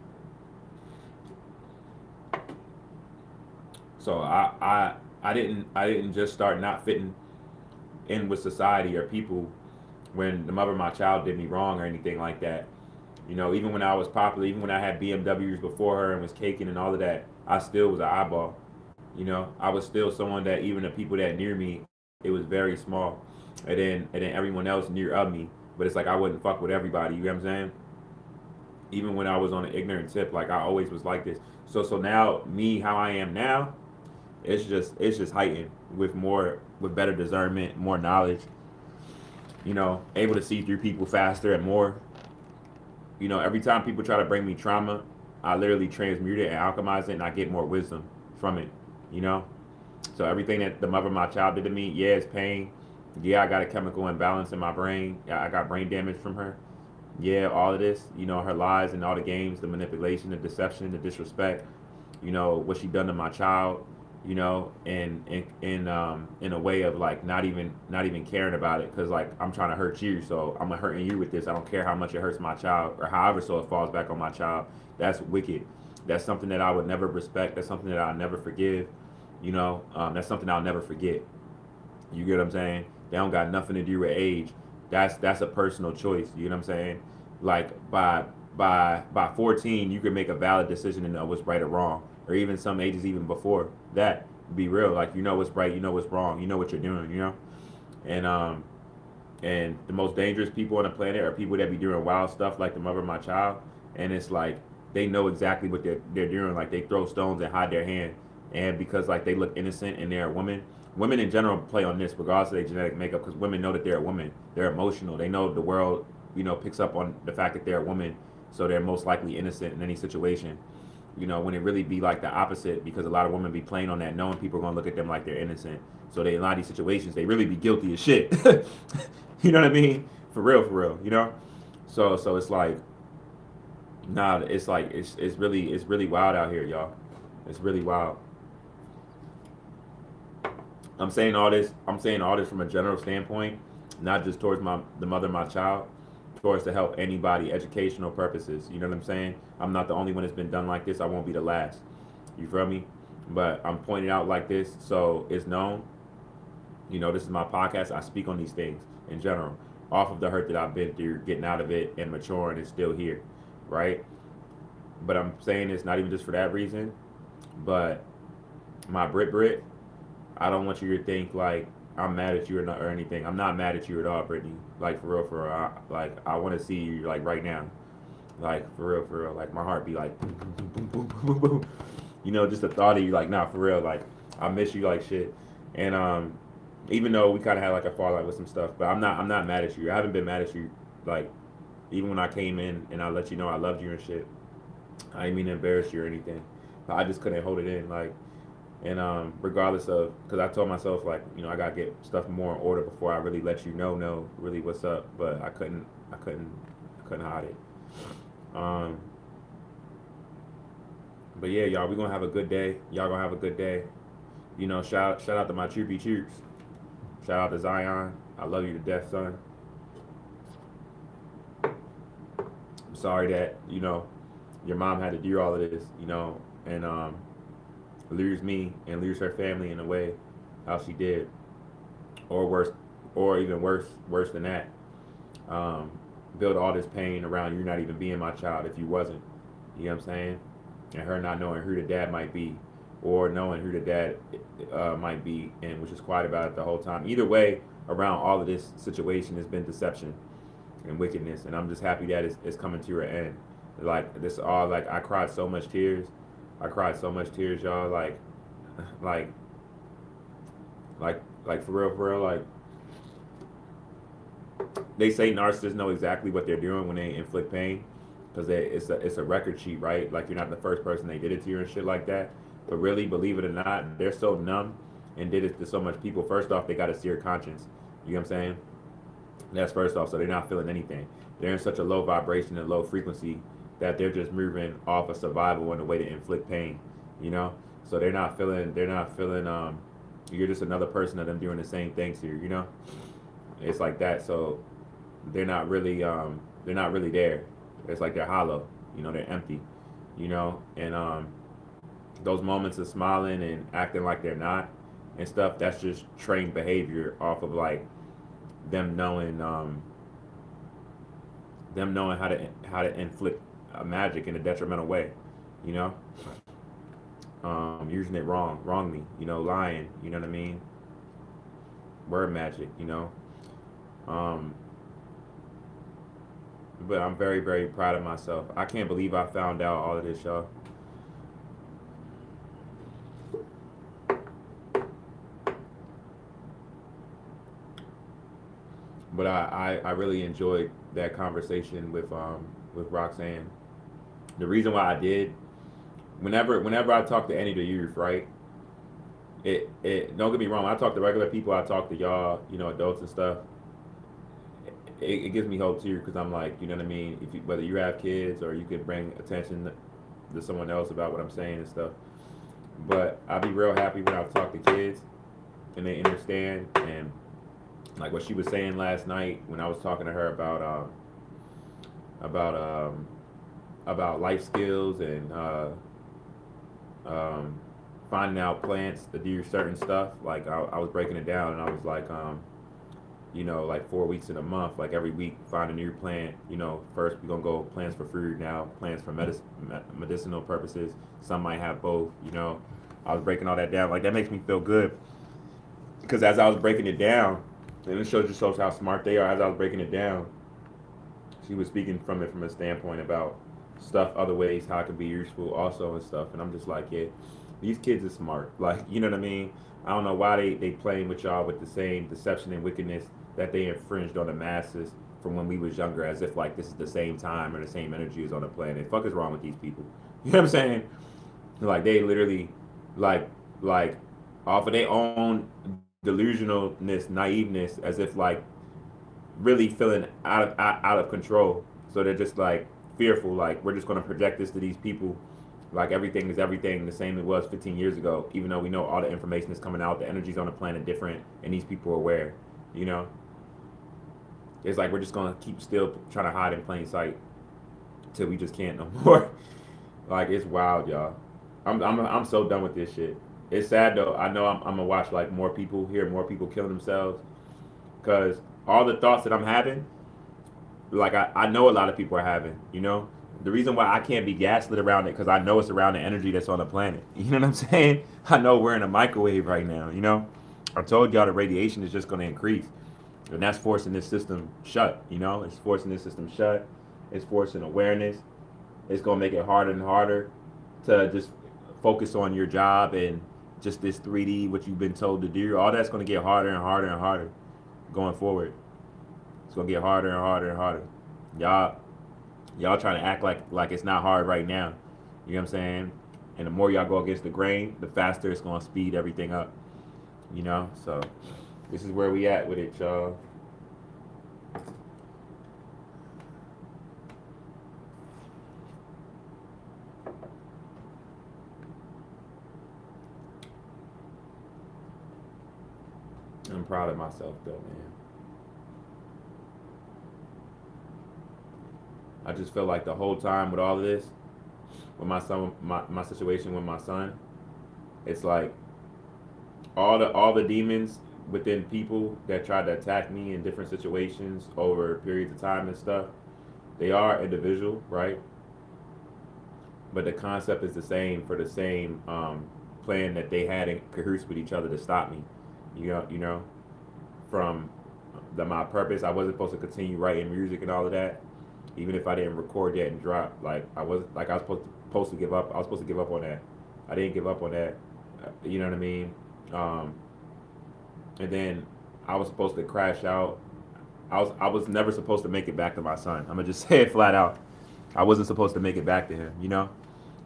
So I didn't just start not fitting in with society or people when the mother of my child did me wrong or anything like that. You know, even when I was popular, even when I had BMWs before her and was caking and all of that, I still was an eyeball. You know, I was still someone that even the people that near me, it was very small, and then everyone else near of me. But it's like I wouldn't fuck with everybody. You know what I'm saying? Even when I was on an ignorant tip, like I always was like this. So now me, how I am now, it's just heightened with better discernment, more knowledge. You know, able to see through people faster and more. You know, every time people try to bring me trauma, I literally transmute it and alchemize it, and I get more wisdom from it. You know, so everything that the mother of my child did to me, yeah, it's pain. Yeah, I got a chemical imbalance in my brain. Yeah, I got brain damage from her. Yeah, all of this, you know, her lies and all the games, the manipulation, the deception, the disrespect, you know, what she done to my child. you know, and in a way of like not even caring about it, because like I'm trying to hurt you, so I'm hurting you with this. I don't care how much it hurts my child, or however so it falls back on my child. That's wicked. That's something that I would never respect. That's something that I'll never forgive. You know, that's something I'll never forget. You get what I'm saying? They don't got nothing to do with age. That's a personal choice. You get what I'm saying? Like by 14, you can make a valid decision and know what's right or wrong, or even some ages even before that. Be real, like you know what's right, you know what's wrong, you know what you're doing, you know. And the most dangerous people on the planet are people that be doing wild stuff like the mother of my child, and it's like they know exactly what they're doing. Like they throw stones and hide their hand, and because like they look innocent and they're a woman. Women in general play on this regardless of their genetic makeup, because women know that they're a woman. They're emotional. They know the world, you know, picks up on the fact that they're a woman, so they're most likely innocent in any situation. You know, when it really be like the opposite, because a lot of women be playing on that, knowing people are gonna look at them like they're innocent. So they, in a lot of these situations, they really be guilty as shit. You know what I mean? For real. You know. So it's like, nah, it's like it's really wild out here, y'all. It's really wild. I'm saying all this. I'm saying all this from a general standpoint, not just towards the mother of my child, towards to help anybody, educational purposes. You know what I'm saying? I'm not the only one that's been done like this. I won't be the last. You feel me? But I'm pointing out like this so it's known. You know, this is my podcast. I speak on these things in general, off of the hurt that I've been through, getting out of it and maturing and still here, right? But I'm saying this not even just for that reason, but my Brit, I don't want you to think like I'm mad at you or anything. I'm not mad at you at all, Brittany. Like for real. I want to see you like right now. Like for real. Like my heart be like, boom, boom, boom, boom, boom, boom, boom. You know, just the thought of you, like, nah, for real. Like I miss you like shit. And even though we kind of had like a fallout with some stuff, but I'm not mad at you. I haven't been mad at you. Like even when I came in and I let you know I loved you and shit. I didn't mean to embarrass you or anything. But I just couldn't hold it in. Like, and regardless of, because I told myself like, you know, I gotta get stuff more in order before I really let you know really what's up. But I couldn't hide it. Um, but yeah, y'all, we gonna have a good day. Y'all gonna have a good day. You know, shout out to my troopy troops. Shout out to Zion. I love you to death, son. I'm sorry that your mom had to do all of this. And lose me and lose her family in a way how she did, or worse, or even worse than that. Um, Build all this pain around you not even being my child if you wasn't. You know what I'm saying? And her not knowing who the dad might be, or knowing who the dad might be, and was just quiet about it the whole time. Either way, around all of this situation has been deception and wickedness, and I'm just happy that it's coming to an end. Like this all like I cried so much tears. I cried so much tears, y'all. Like, like for real. Like they say narcissists know exactly what they're doing when they inflict pain, because it's a record sheet, right? Like you're not the first person they did it to you and shit like that. But really, believe it or not, they're so numb and did it to so much people. First off, they got a seared conscience. You know what I'm saying? That's first off, so they're not feeling anything. They're in such a low vibration and low frequency that they're just moving off of survival in a way to inflict pain. You know, so they're not feeling. You're just another person of them doing the same things to you. You know, it's like that. So they're not really there. It's like they're hollow. You know, they're empty. You know, and those moments of smiling and acting like they're not and stuff. That's just trained behavior off of like them knowing how to inflict magic in a detrimental way. You know, using it wrongly. Lying. You know what I mean? Word magic. Um, but I'm very, very proud of myself. I can't believe I found out all of this, y'all. But I really enjoyed that conversation with Roxanne. The reason why I did, whenever I talk to any of the youth, right? It don't get me wrong. I talk to regular people. I talk to y'all, adults and stuff. It gives me hope too, because I'm like, you know what I mean. Whether you have kids or you could bring attention to someone else about what I'm saying and stuff. But I'll be real happy when I talk to kids and they understand. And like what she was saying last night when I was talking to her about about life skills and um, finding out plants to do certain stuff. Like I was breaking it down and I was like, you know, like 4 weeks in a month, like every week find a new plant. You know, first we're gonna go plants for food now, plants for medicinal purposes. Some might have both. You know, I was breaking all that down. Like that makes me feel good because as I was breaking it down, and it shows how smart they are. As I was breaking it down, she was speaking from it from a standpoint about stuff, other ways how it could be useful also and stuff. And I'm just like, yeah, these kids are smart. Like, you know what I mean? I don't know why they playing with y'all with the same deception and wickedness that they infringed on the masses from when we was younger, as if like this is the same time or the same energy is on the planet. Fuck is wrong with these people? You know what I'm saying? Like they literally, like like off of their own delusionalness, naiveness, as if like really feeling out of control. So they're just like fearful. Like we're just gonna project this to these people. Like everything is everything the same it was 15 years ago. Even though we know all the information is coming out, the energy's on the planet different, and these people are aware. You know, it's like we're just gonna keep still trying to hide in plain sight till we just can't no more. Like it's wild, y'all. I'm so done with this shit. It's sad though. I know I'm gonna watch like more people, hear more people killing themselves, because all the thoughts that I'm having, like I know a lot of people are having, you know. The reason why I can't be gaslit around it because I know it's around the energy that's on the planet. You know what I'm saying? I know we're in a microwave right now, you know. I told y'all the radiation is just going to increase. And that's forcing this system shut, you know. It's forcing this system shut. It's forcing awareness. It's going to make it harder and harder to just focus on your job and just this 3D, what you've been told to do. All that's going to get harder and harder and harder going forward. It's gonna get harder and harder and harder. Y'all, y'all trying to act like it's not hard right now. You know what I'm saying? And the more y'all go against the grain, the faster it's gonna speed everything up. You know? So this is where we at with it, y'all. I'm proud of myself though, man. I just feel like the whole time with all of this, with my son, my situation with my son, it's like all the demons within people that try to attack me in different situations over periods of time and stuff, they are individual, right? But the concept is the same for the same plan that they had in cahoots with each other to stop me. You know, from my purpose, I wasn't supposed to continue writing music and all of that, even if I didn't record yet and drop. Like I was supposed to give up. I was supposed to give up on that. I didn't give up on that. You know what I mean? Um, and then I was supposed to crash out. I was never supposed to make it back to my son. I'm gonna just say it flat out. I wasn't supposed to make it back to him. You know,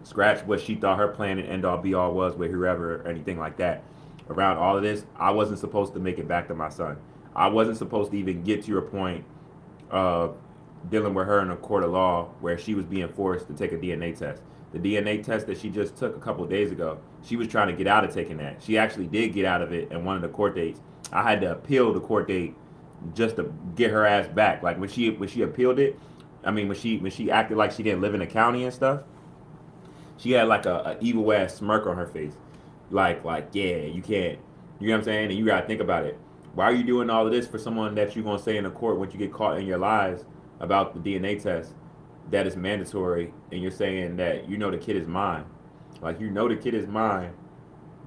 scratch what she thought her plan and end all be all was with whoever or anything like that. Around all of this, I wasn't supposed to make it back to my son. I wasn't supposed to even get to a point of dealing with her in a court of law where she was being forced to take a DNA test. The DNA test that she just took a couple of days ago, she was trying to get out of taking that. She actually did get out of it in one of the court dates. I had to appeal the court date just to get her ass back. Like when she appealed it, I mean when she acted like she didn't live in the county and stuff, she had like a evil ass smirk on her face. Like yeah, you can't. You know what I'm saying? And you gotta think about it. Why are you doing all of this for someone that you're gonna say in the court once you get caught in your lies about the DNA test that is mandatory, and you're saying that you know the kid is mine, like you know the kid is mine,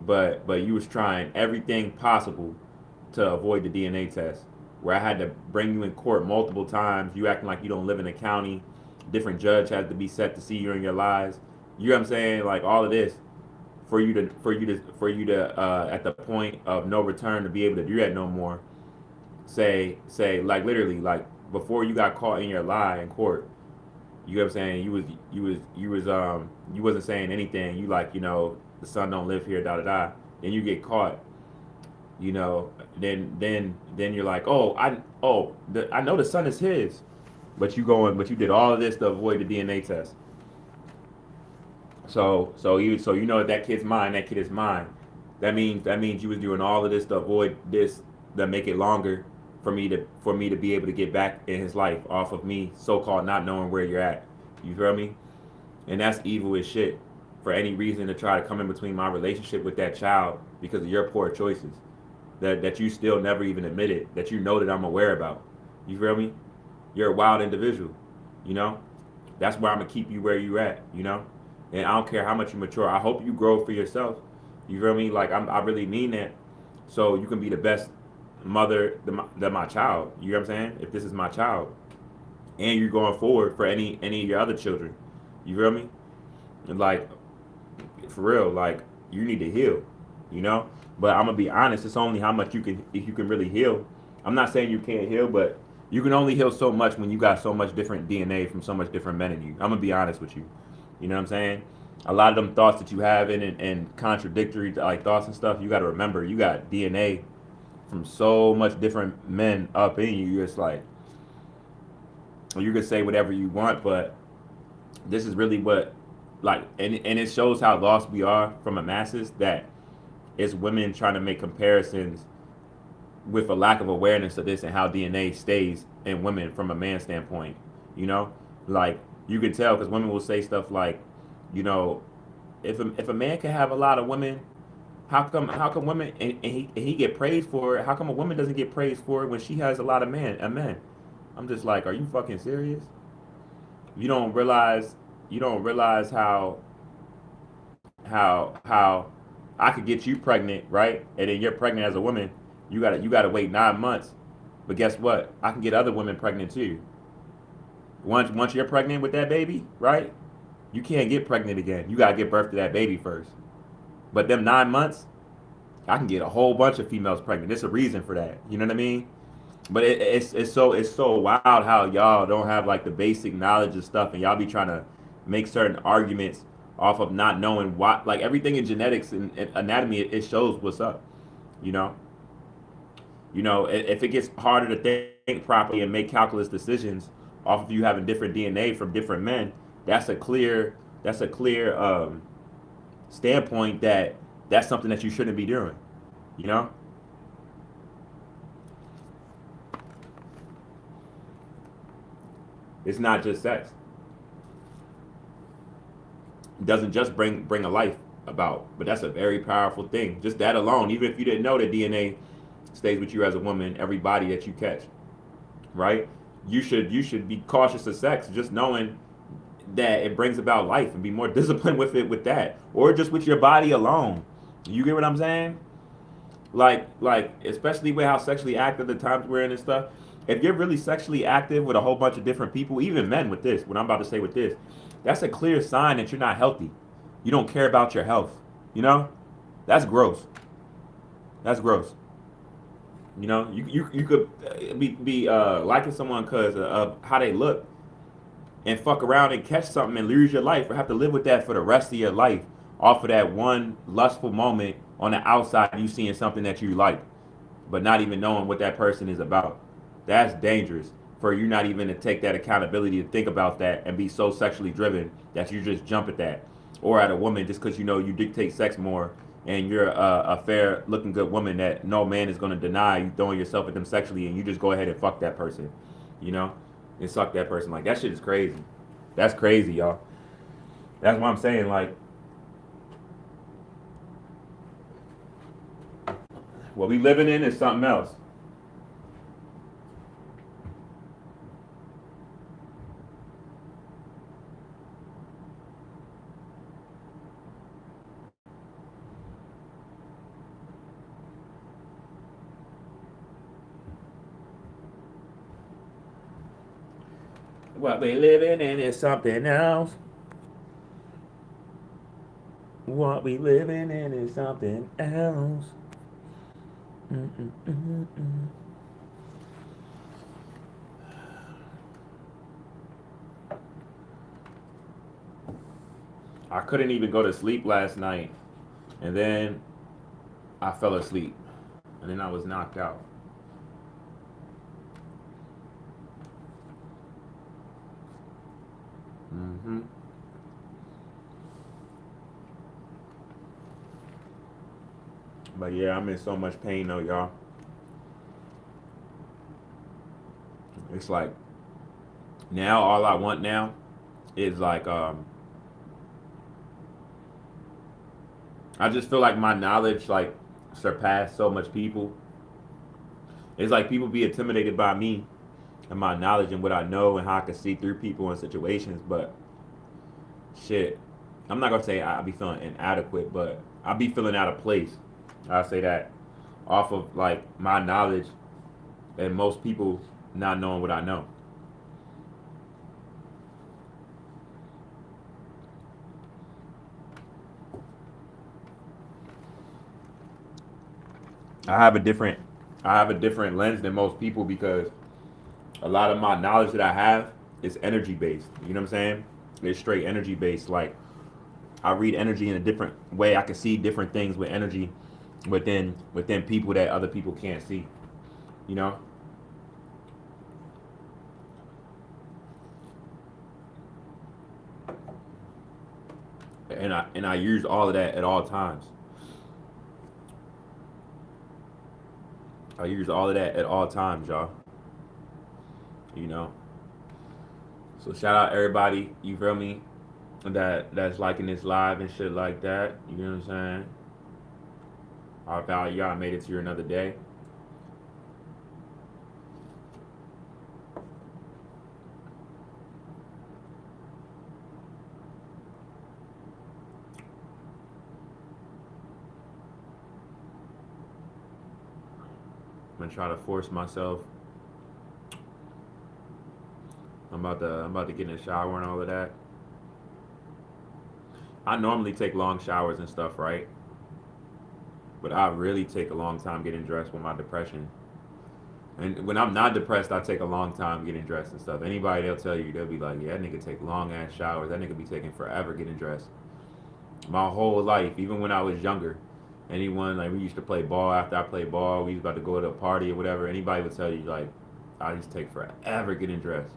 but you was trying everything possible to avoid the DNA test. Where I had to bring you in court multiple times, you acting like you don't live in the county. Different judge had to be set to see you in your lies. You know what I'm saying? Like all of this for you to at the point of no return to be able to do that no more. Say like literally like before you got caught in your lie in court, you know what I'm saying? You wasn't saying anything. You like, you know, the son don't live here, da da da. Then you get caught, you know, then you're like, I know the son is his. But you did all of this to avoid the DNA test. So you know that kid's mine. That kid is mine. That means you was doing all of this to avoid this, that make it longer for me to be able to get back in his life off of me so called not knowing where you're at. You feel me? And that's evil as shit. For any reason to try to come in between my relationship with that child because of your poor choices that you still never even admitted that you know that I'm aware about. You feel me? You're a wild individual. You know? That's where I'm gonna keep you where you at, you know? And I don't care how much you mature. I hope you grow for yourself. You feel me? Like I really mean that. So you can be the best mother to my child. You know what I'm saying? If this is my child, and you're going forward for any of your other children. You feel me? And like for real, like you need to heal. You know? But I'm gonna be honest. It's only how much you can really heal. I'm not saying you can't heal, but you can only heal so much when you got so much different DNA from so much different men in you. I'm gonna be honest with you. You know what I'm saying? A lot of them thoughts that you have and contradictory like thoughts and stuff, you got to remember you got DNA from so much different men up in you. It's like you can say whatever you want, but this is really what like and it shows how lost we are from the masses that it's women trying to make comparisons with a lack of awareness of this and how DNA stays in women from a man standpoint. You know, like you can tell because women will say stuff like, you know, if a man can have a lot of women, how come women and he get praised for it? How come a woman doesn't get praised for it when she has a lot of men? I'm just like, are you fucking serious? You don't realize how I could get you pregnant, right? And then you're pregnant as a woman. You gotta wait 9 months. But guess what? I can get other women pregnant too. Once you're pregnant with that baby, right? You can't get pregnant again. You gotta give birth to that baby first. But them 9 months, I can get a whole bunch of females pregnant. There's a reason for that. You know what I mean? But it's so wild how y'all don't have like the basic knowledge of stuff, and y'all be trying to make certain arguments off of not knowing what, like everything in genetics and anatomy, it shows what's up. You know, if it gets harder to think properly and make calculus decisions off of you having different DNA from different men, that's a clear that's a clear standpoint that that's something that you shouldn't be doing. You know, it's not just sex. It doesn't just bring a life about, but that's a very powerful thing. Just that alone, even if you didn't know that DNA stays with you as a woman, every body that you catch, right? You should be cautious of sex, just knowing that it brings about life, and be more disciplined with it with that, or just with your body alone. You get what I'm saying? Like especially with how sexually active the times we're in and stuff. If you're really sexually active with a whole bunch of different people, even men with this, what I'm about to say with this, that's a clear sign that you're not healthy. You don't care about your health. You know? That's gross. That's gross. You know, you could be liking someone because of how they look and fuck around and catch something and lose your life or have to live with that for the rest of your life off of that one lustful moment on the outside you seeing something that you like but not even knowing what that person is about. That's dangerous for you not even to take that accountability to think about that and be so sexually driven that you just jump at that or at a woman just because you know you dictate sex more and you're a fair looking good woman that no man is going to deny you throwing yourself at them sexually and you just go ahead and fuck that person, you know, and suck that person. Like that shit is crazy. That's crazy, y'all. That's what I'm saying. Like what we living in is something else. What we living in is something else. What we living in is something else. Mm-mm-mm-mm. I couldn't even go to sleep last night, and then I fell asleep, and then I was knocked out. Hmm. But yeah, I'm in so much pain though, y'all. It's like now all I want now is like I just feel like my knowledge like surpassed so much people. It's like people be intimidated by me and my knowledge and what I know and how I can see through people and situations. But shit, I'm not gonna say I be feeling inadequate, but I be feeling out of place. I say that off of like my knowledge and most people not knowing what I know. I have a different I have a different lens than most people because a lot of my knowledge that I have is energy based. You know what I'm saying? It's straight energy based. Like I read energy in a different way. I can see different things with energy within people that other people can't see. You know? And I use all of that at all times. I use all of that at all times, y'all. You know? So shout out everybody, you feel me? That's liking this live and shit like that. You know what I'm saying? I value y'all made it to another day. I'm gonna try to force myself. I'm about to get in the shower and all of that. I normally take long showers and stuff, right? But I really take a long time getting dressed with my depression. And when I'm not depressed, I take a long time getting dressed and stuff. Anybody they'll tell you, they'll be like, yeah, that nigga take long ass showers. That nigga be taking forever getting dressed. My whole life, even when I was younger, anyone like we used to play ball after I played ball, we was about to go to a party or whatever, anybody would tell you like I just take forever getting dressed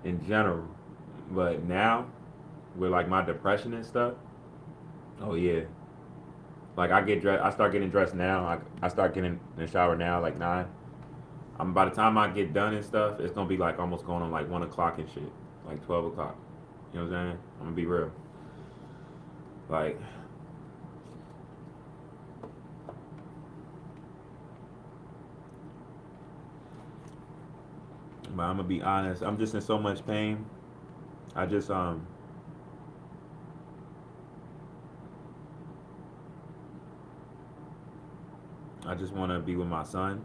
in general. But now with like my depression and stuff, oh yeah. Like I get dressed I start getting dressed now. I start getting in the shower now like 9. By the time I get done and stuff, it's gonna be like almost going on like 1 o'clock and shit. Like 12 o'clock. You know what I'm saying? I'm gonna be real. Like but I'm gonna be honest, I'm just in so much pain. I just I just wanna be with my son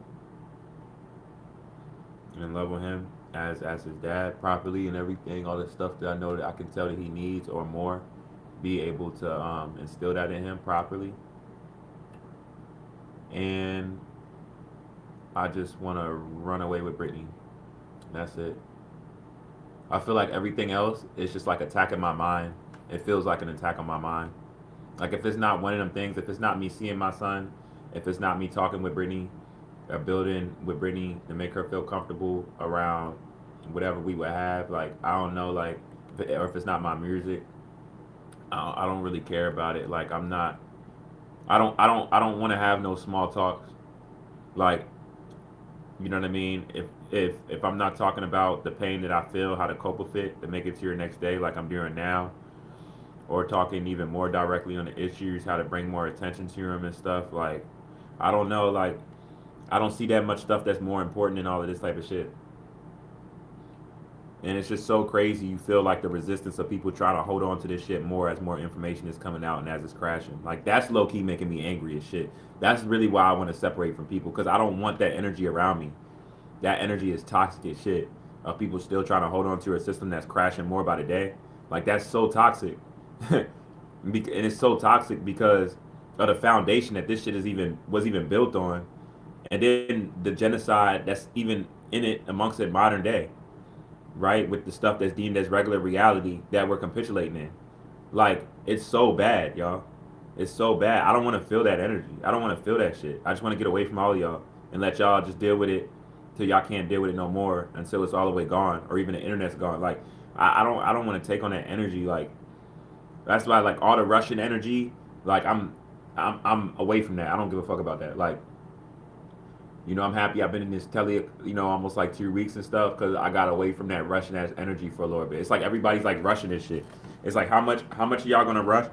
and love with him as his dad properly and everything, all the stuff that I know that I can tell that he needs or more, be able to instill that in him properly. And I just wanna run away with Brittany. That's it. I feel like everything else is just like attacking my mind. It feels like an attack on my mind. Like if it's not one of them things, if it's not me seeing my son, if it's not me talking with Brittany, or building with Brittany to make her feel comfortable around whatever we would have, like I don't know, like or if it's not my music, I don't really care about it. Like I'm not, I don't want to have no small talks. Like you know what I mean? If I'm not talking about the pain that I feel, how to cope with it, to make it to your next day, like I'm doing now, or talking even more directly on the issues, how to bring more attention to them and stuff. Like, I don't know, like, I don't see that much stuff that's more important than all of this type of shit. And it's just so crazy. You feel like the resistance of people trying to hold on to this shit more as more information is coming out and as it's crashing. Like, that's low key making me angry as shit. That's really why I want to separate from people because I don't want that energy around me. That energy is toxic as shit. Of people still trying to hold on to a system that's crashing more by the day. Like, that's so toxic. And it's so toxic because of the foundation that this shit is even was even built on, and then the genocide that's even in it amongst it modern day, right? With the stuff that's deemed as regular reality that we're capitulating in. Like it's so bad, y'all. It's so bad. I don't want to feel that energy. I don't want to feel that shit. I just want to get away from all of y'all and let y'all just deal with it till y'all can't deal with it no more until it's all the way gone or even the internet's gone. Like I don't want to take on that energy. Like that's why like all the Russian energy, like I'm away from that. I don't give a fuck about that. Like, I'm happy I've been in this telly, almost like 2 weeks and stuff because I got away from that rushing ass energy for a little bit. It's like everybody's like rushing this shit. It's like how much are y'all gonna rush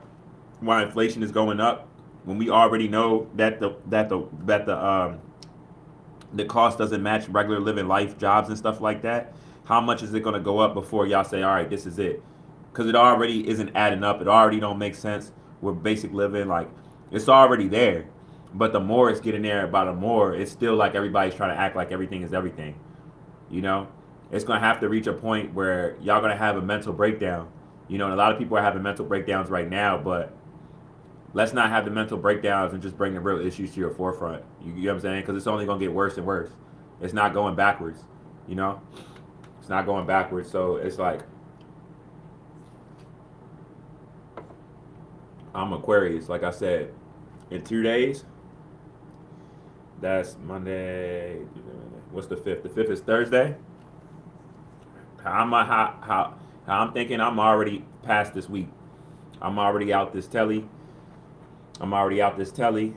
while inflation is going up when we already know that the cost doesn't match regular living life jobs and stuff like that. How much is it gonna go up before y'all say, all right, this is it? Because it already isn't adding up. It already don't make sense with basic living. Like it's already there, but the more it's getting there, about the more it's still like everybody's trying to act like everything is everything. You know, it's gonna have to reach a point where y'all gonna have a mental breakdown. And a lot of people are having mental breakdowns right now, but let's not have the mental breakdowns and just bring the real issues to your forefront. You know what I'm saying? Because it's only gonna get worse and worse. It's not going backwards. You know, it's not going backwards. So it's like I'm Aquarius. Like I said, in 2 days, that's Monday. What's the fifth? The fifth is Thursday. How I'm thinking, I'm already past this week. I'm already out this telly. I'm already out this telly.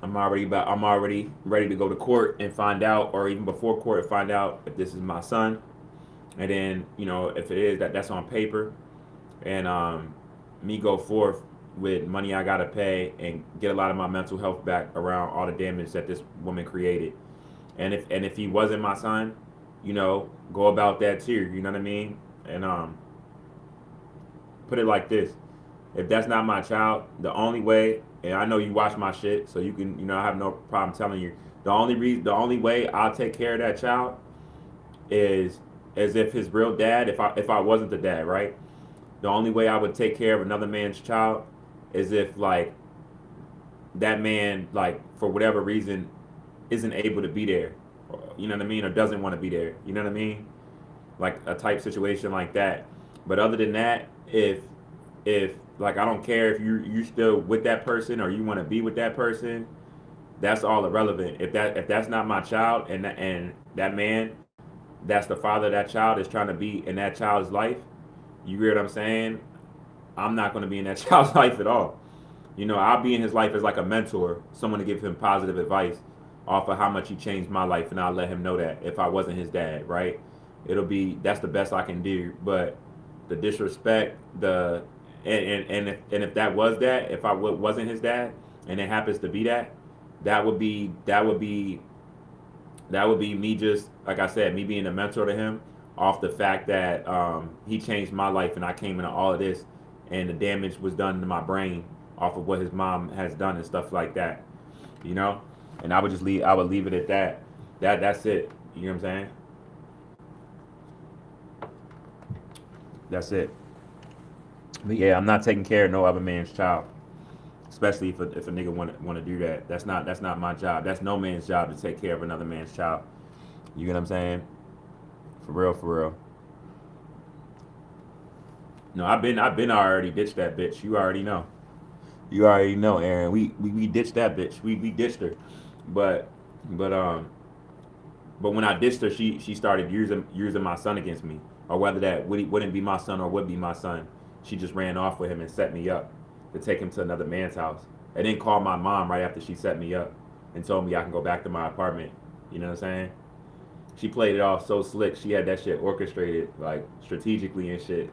I'm already ready to go to court and find out, or even before court, find out if this is my son. And then, if it is, that's on paper. And me go forth with money I gotta pay and get a lot of my mental health back around all the damage that this woman created. And if he wasn't my son, go about that too. You know what I mean? And put it like this: if that's not my child, the only way, and I know you watch my shit, so you can, I have no problem telling you, the only way I'll take care of that child is as if his real dad, if I wasn't the dad, right? The only way I would take care of another man's child is if like that man, like for whatever reason, isn't able to be there, you know what I mean, or doesn't want to be there, you know what I mean, like a type situation like that. But other than that, if like I don't care if you still with that person or you want to be with that person, that's all irrelevant. If that's not my child, and that man, that's the father of that child is trying to be in that child's life, you hear what I'm saying? I'm not going to be in that child's life at all. I'll be in his life as like a mentor, someone to give him positive advice off of how much he changed my life, and I'll let him know that if I wasn't his dad, right? That's the best I can do. But the disrespect, and if that was that, if I wasn't his dad, and it happens to be that, that would be me, just like I said, me being a mentor to him off the fact that he changed my life and I came into all of this, and the damage was done to my brain off of what his mom has done and stuff like that, you know. And I would leave it at that. That's it. You know what I'm saying? That's it. But yeah, I'm not taking care of no other man's child, especially if a nigga want to do that. That's not my job. That's no man's job to take care of another man's child. You get what I'm saying? For real, for real. No, I've been already ditched that bitch. You already know. You already know, Aaron. We ditched that bitch. We ditched her. But but um but when I ditched her, she started using my son against me, or whether that wouldn't be my son or would be my son. She just ran off with him and set me up to take him to another man's house, and then called my mom right after she set me up and told me I can go back to my apartment. You know what I'm saying? She played it off so slick. She had that shit orchestrated like strategically and shit,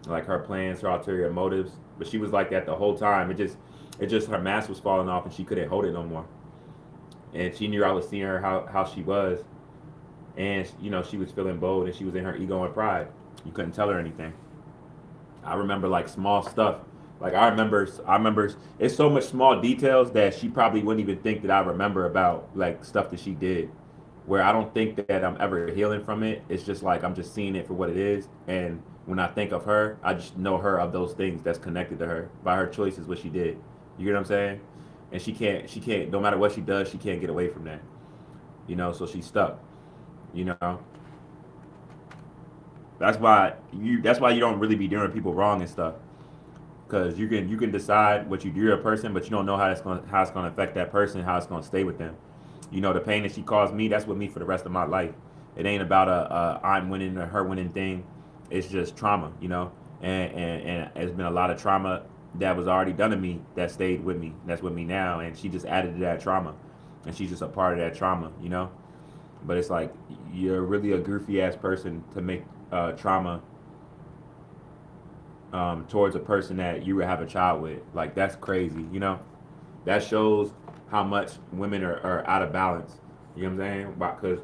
like her plans, her ulterior motives. But she was like that the whole time. It just her mask was falling off and she couldn't hold it no more. And she knew I was seeing her how she was, and she was feeling bold and she was in her ego and pride. You couldn't tell her anything. I remember like small stuff. Like I remember it's so much small details that she probably wouldn't even think that I remember about, like stuff that she did, where I don't think that I'm ever healing from it. It's just like I'm just seeing it for what it is. And when I think of her, I just know her of those things that's connected to her by her choices, what she did. You get what I'm saying? And she can't, no matter what she does, she can't get away from that. So she's stuck. You know, that's why you don't really be doing people wrong and stuff, because you can decide what you do to a person, but you don't know how it's gonna affect that person, how it's gonna stay with them. The pain that she caused me, that's with me for the rest of my life. It ain't about a I'm winning or her winning thing. It's just trauma, and it's been a lot of trauma that was already done to me that stayed with me, that's with me now, and she just added to that trauma, and she's just a part of that trauma, you know. But it's like you're really a goofy ass person to make trauma towards a person that you would have a child with. Like that's crazy, you know. That shows how much women are out of balance. You know what I'm saying? Because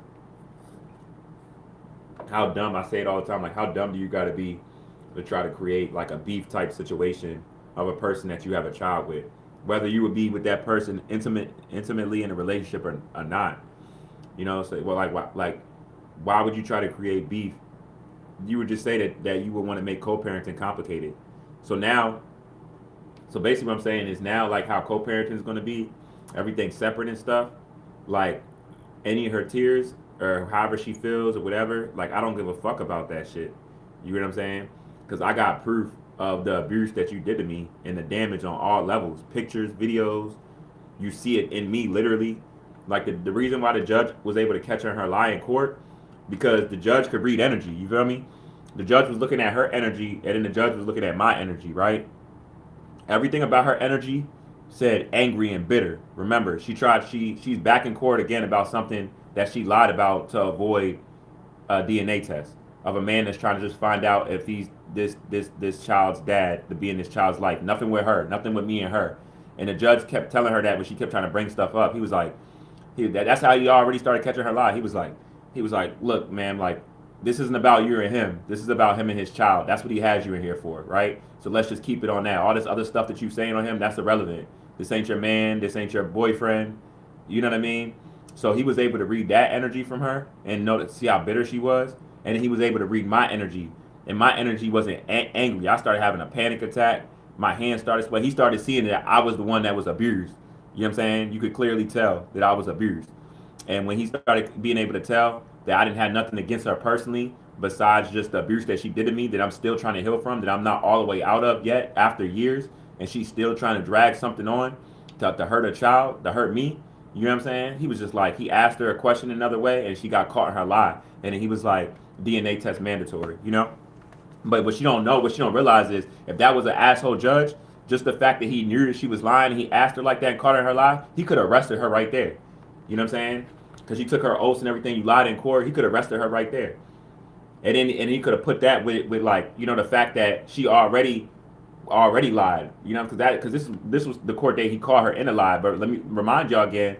how dumb, I say it all the time, like how dumb do you gotta be to try to create like a beef type situation of a person that you have a child with, whether you would be with that person intimately in a relationship or not. You know, so well, why would you try to create beef? You would just say that you would want to make co-parenting complicated. So now, so basically, what I'm saying is now, like how co-parenting is going to be, everything separate and stuff. Like any of her tears or however she feels or whatever, like I don't give a fuck about that shit. You know what I'm saying? Because I got proof of the abuse that you did to me and the damage on all levels, pictures, videos. You see it in me literally. Like the reason why the judge was able to catch her in her lie in court, because the judge could read energy. You feel me? The judge was looking at her energy, and then the judge was looking at my energy, right? Everything about her energy said angry and bitter. Remember, she's back in court again about something that she lied about to avoid a DNA test of a man that's trying to just find out if he's this child's dad to be in this child's life. Nothing with her, nothing with me and her. And the judge kept telling her that when she kept trying to bring stuff up. He was like, that's how he already started catching her lie. He was like, look, man, like this isn't about you and him. This is about him and his child. That's what he has you in here for, right? So let's just keep it on that. All this other stuff that you saying on him, that's irrelevant. This ain't your man. This ain't your boyfriend. You know what I mean? So he was able to read that energy from her and see how bitter she was. And he was able to read my energy. And my energy wasn't angry. I started having a panic attack. My hands started sweating. He started seeing that I was the one that was abused. You know what I'm saying? You could clearly tell that I was abused. And when he started being able to tell that I didn't have nothing against her personally, besides just the abuse that she did to me, that I'm still trying to heal from, that I'm not all the way out of yet after years, and she's still trying to drag something on to hurt a child, to hurt me. You know what I'm saying? He was just like, he asked her a question another way, and she got caught in her lie. And then he was like, DNA test mandatory, you know? But what you don't know, what you don't realize is if that was an asshole judge, just the fact that he knew that she was lying and he asked her like that and caught her in her lie, he could have arrested her right there. You know what I'm saying? Because she took her oaths and everything, you lied in court, he could have arrested her right there. And he could have put that with like, you know, the fact that she already lied, you know, because this was the court date he caught her in a lie. But let me remind y'all again,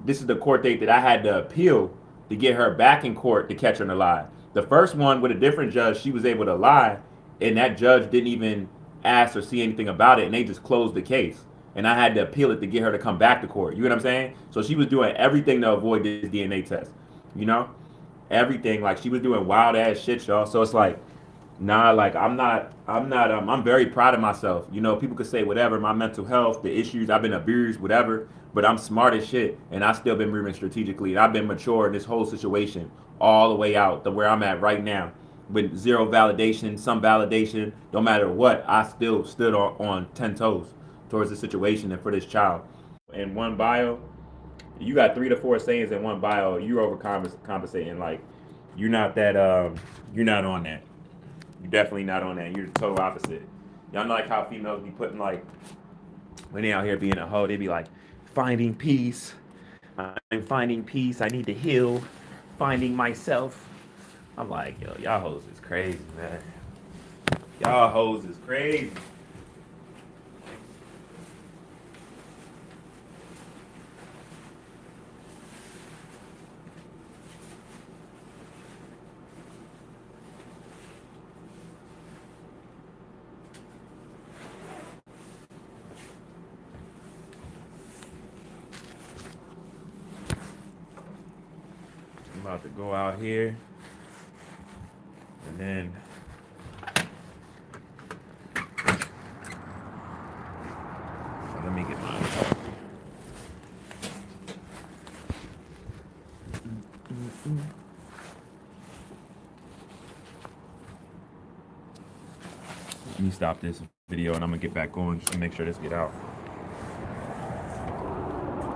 this is the court date that I had to appeal to get her back in court to catch her in a lie. The first one with a different judge, she was able to lie, and that judge didn't even ask or see anything about it, and they just closed the case. And I had to appeal it to get her to come back to court. You know what I'm saying? So she was doing everything to avoid this DNA test. You know, everything. Like she was doing wild ass shit, y'all. So it's like, nah, like I'm very proud of myself. You know, people could say whatever, my mental health, the issues, I've been abused, whatever, but I'm smart as shit, and I still been moving strategically, and I've been mature in this whole situation all the way out to where I'm at right now, with zero validation, some validation, no matter what, I still stood on 10 toes towards the situation and for this child. In one bio, you got 3 to 4 sayings in one bio, you're overcompensating. Like, you're not on that. You're definitely not on that. You're the total opposite. Y'all know like how females be putting like, when they out here being a hoe, they be like, finding peace. I'm finding peace. I need to heal. Finding myself. I'm like, yo, y'all hoes is crazy, man. Y'all hoes is crazy. I'm about to go out here and then let me get mine. Let me stop this video and I'm gonna get back going just to make sure this get out.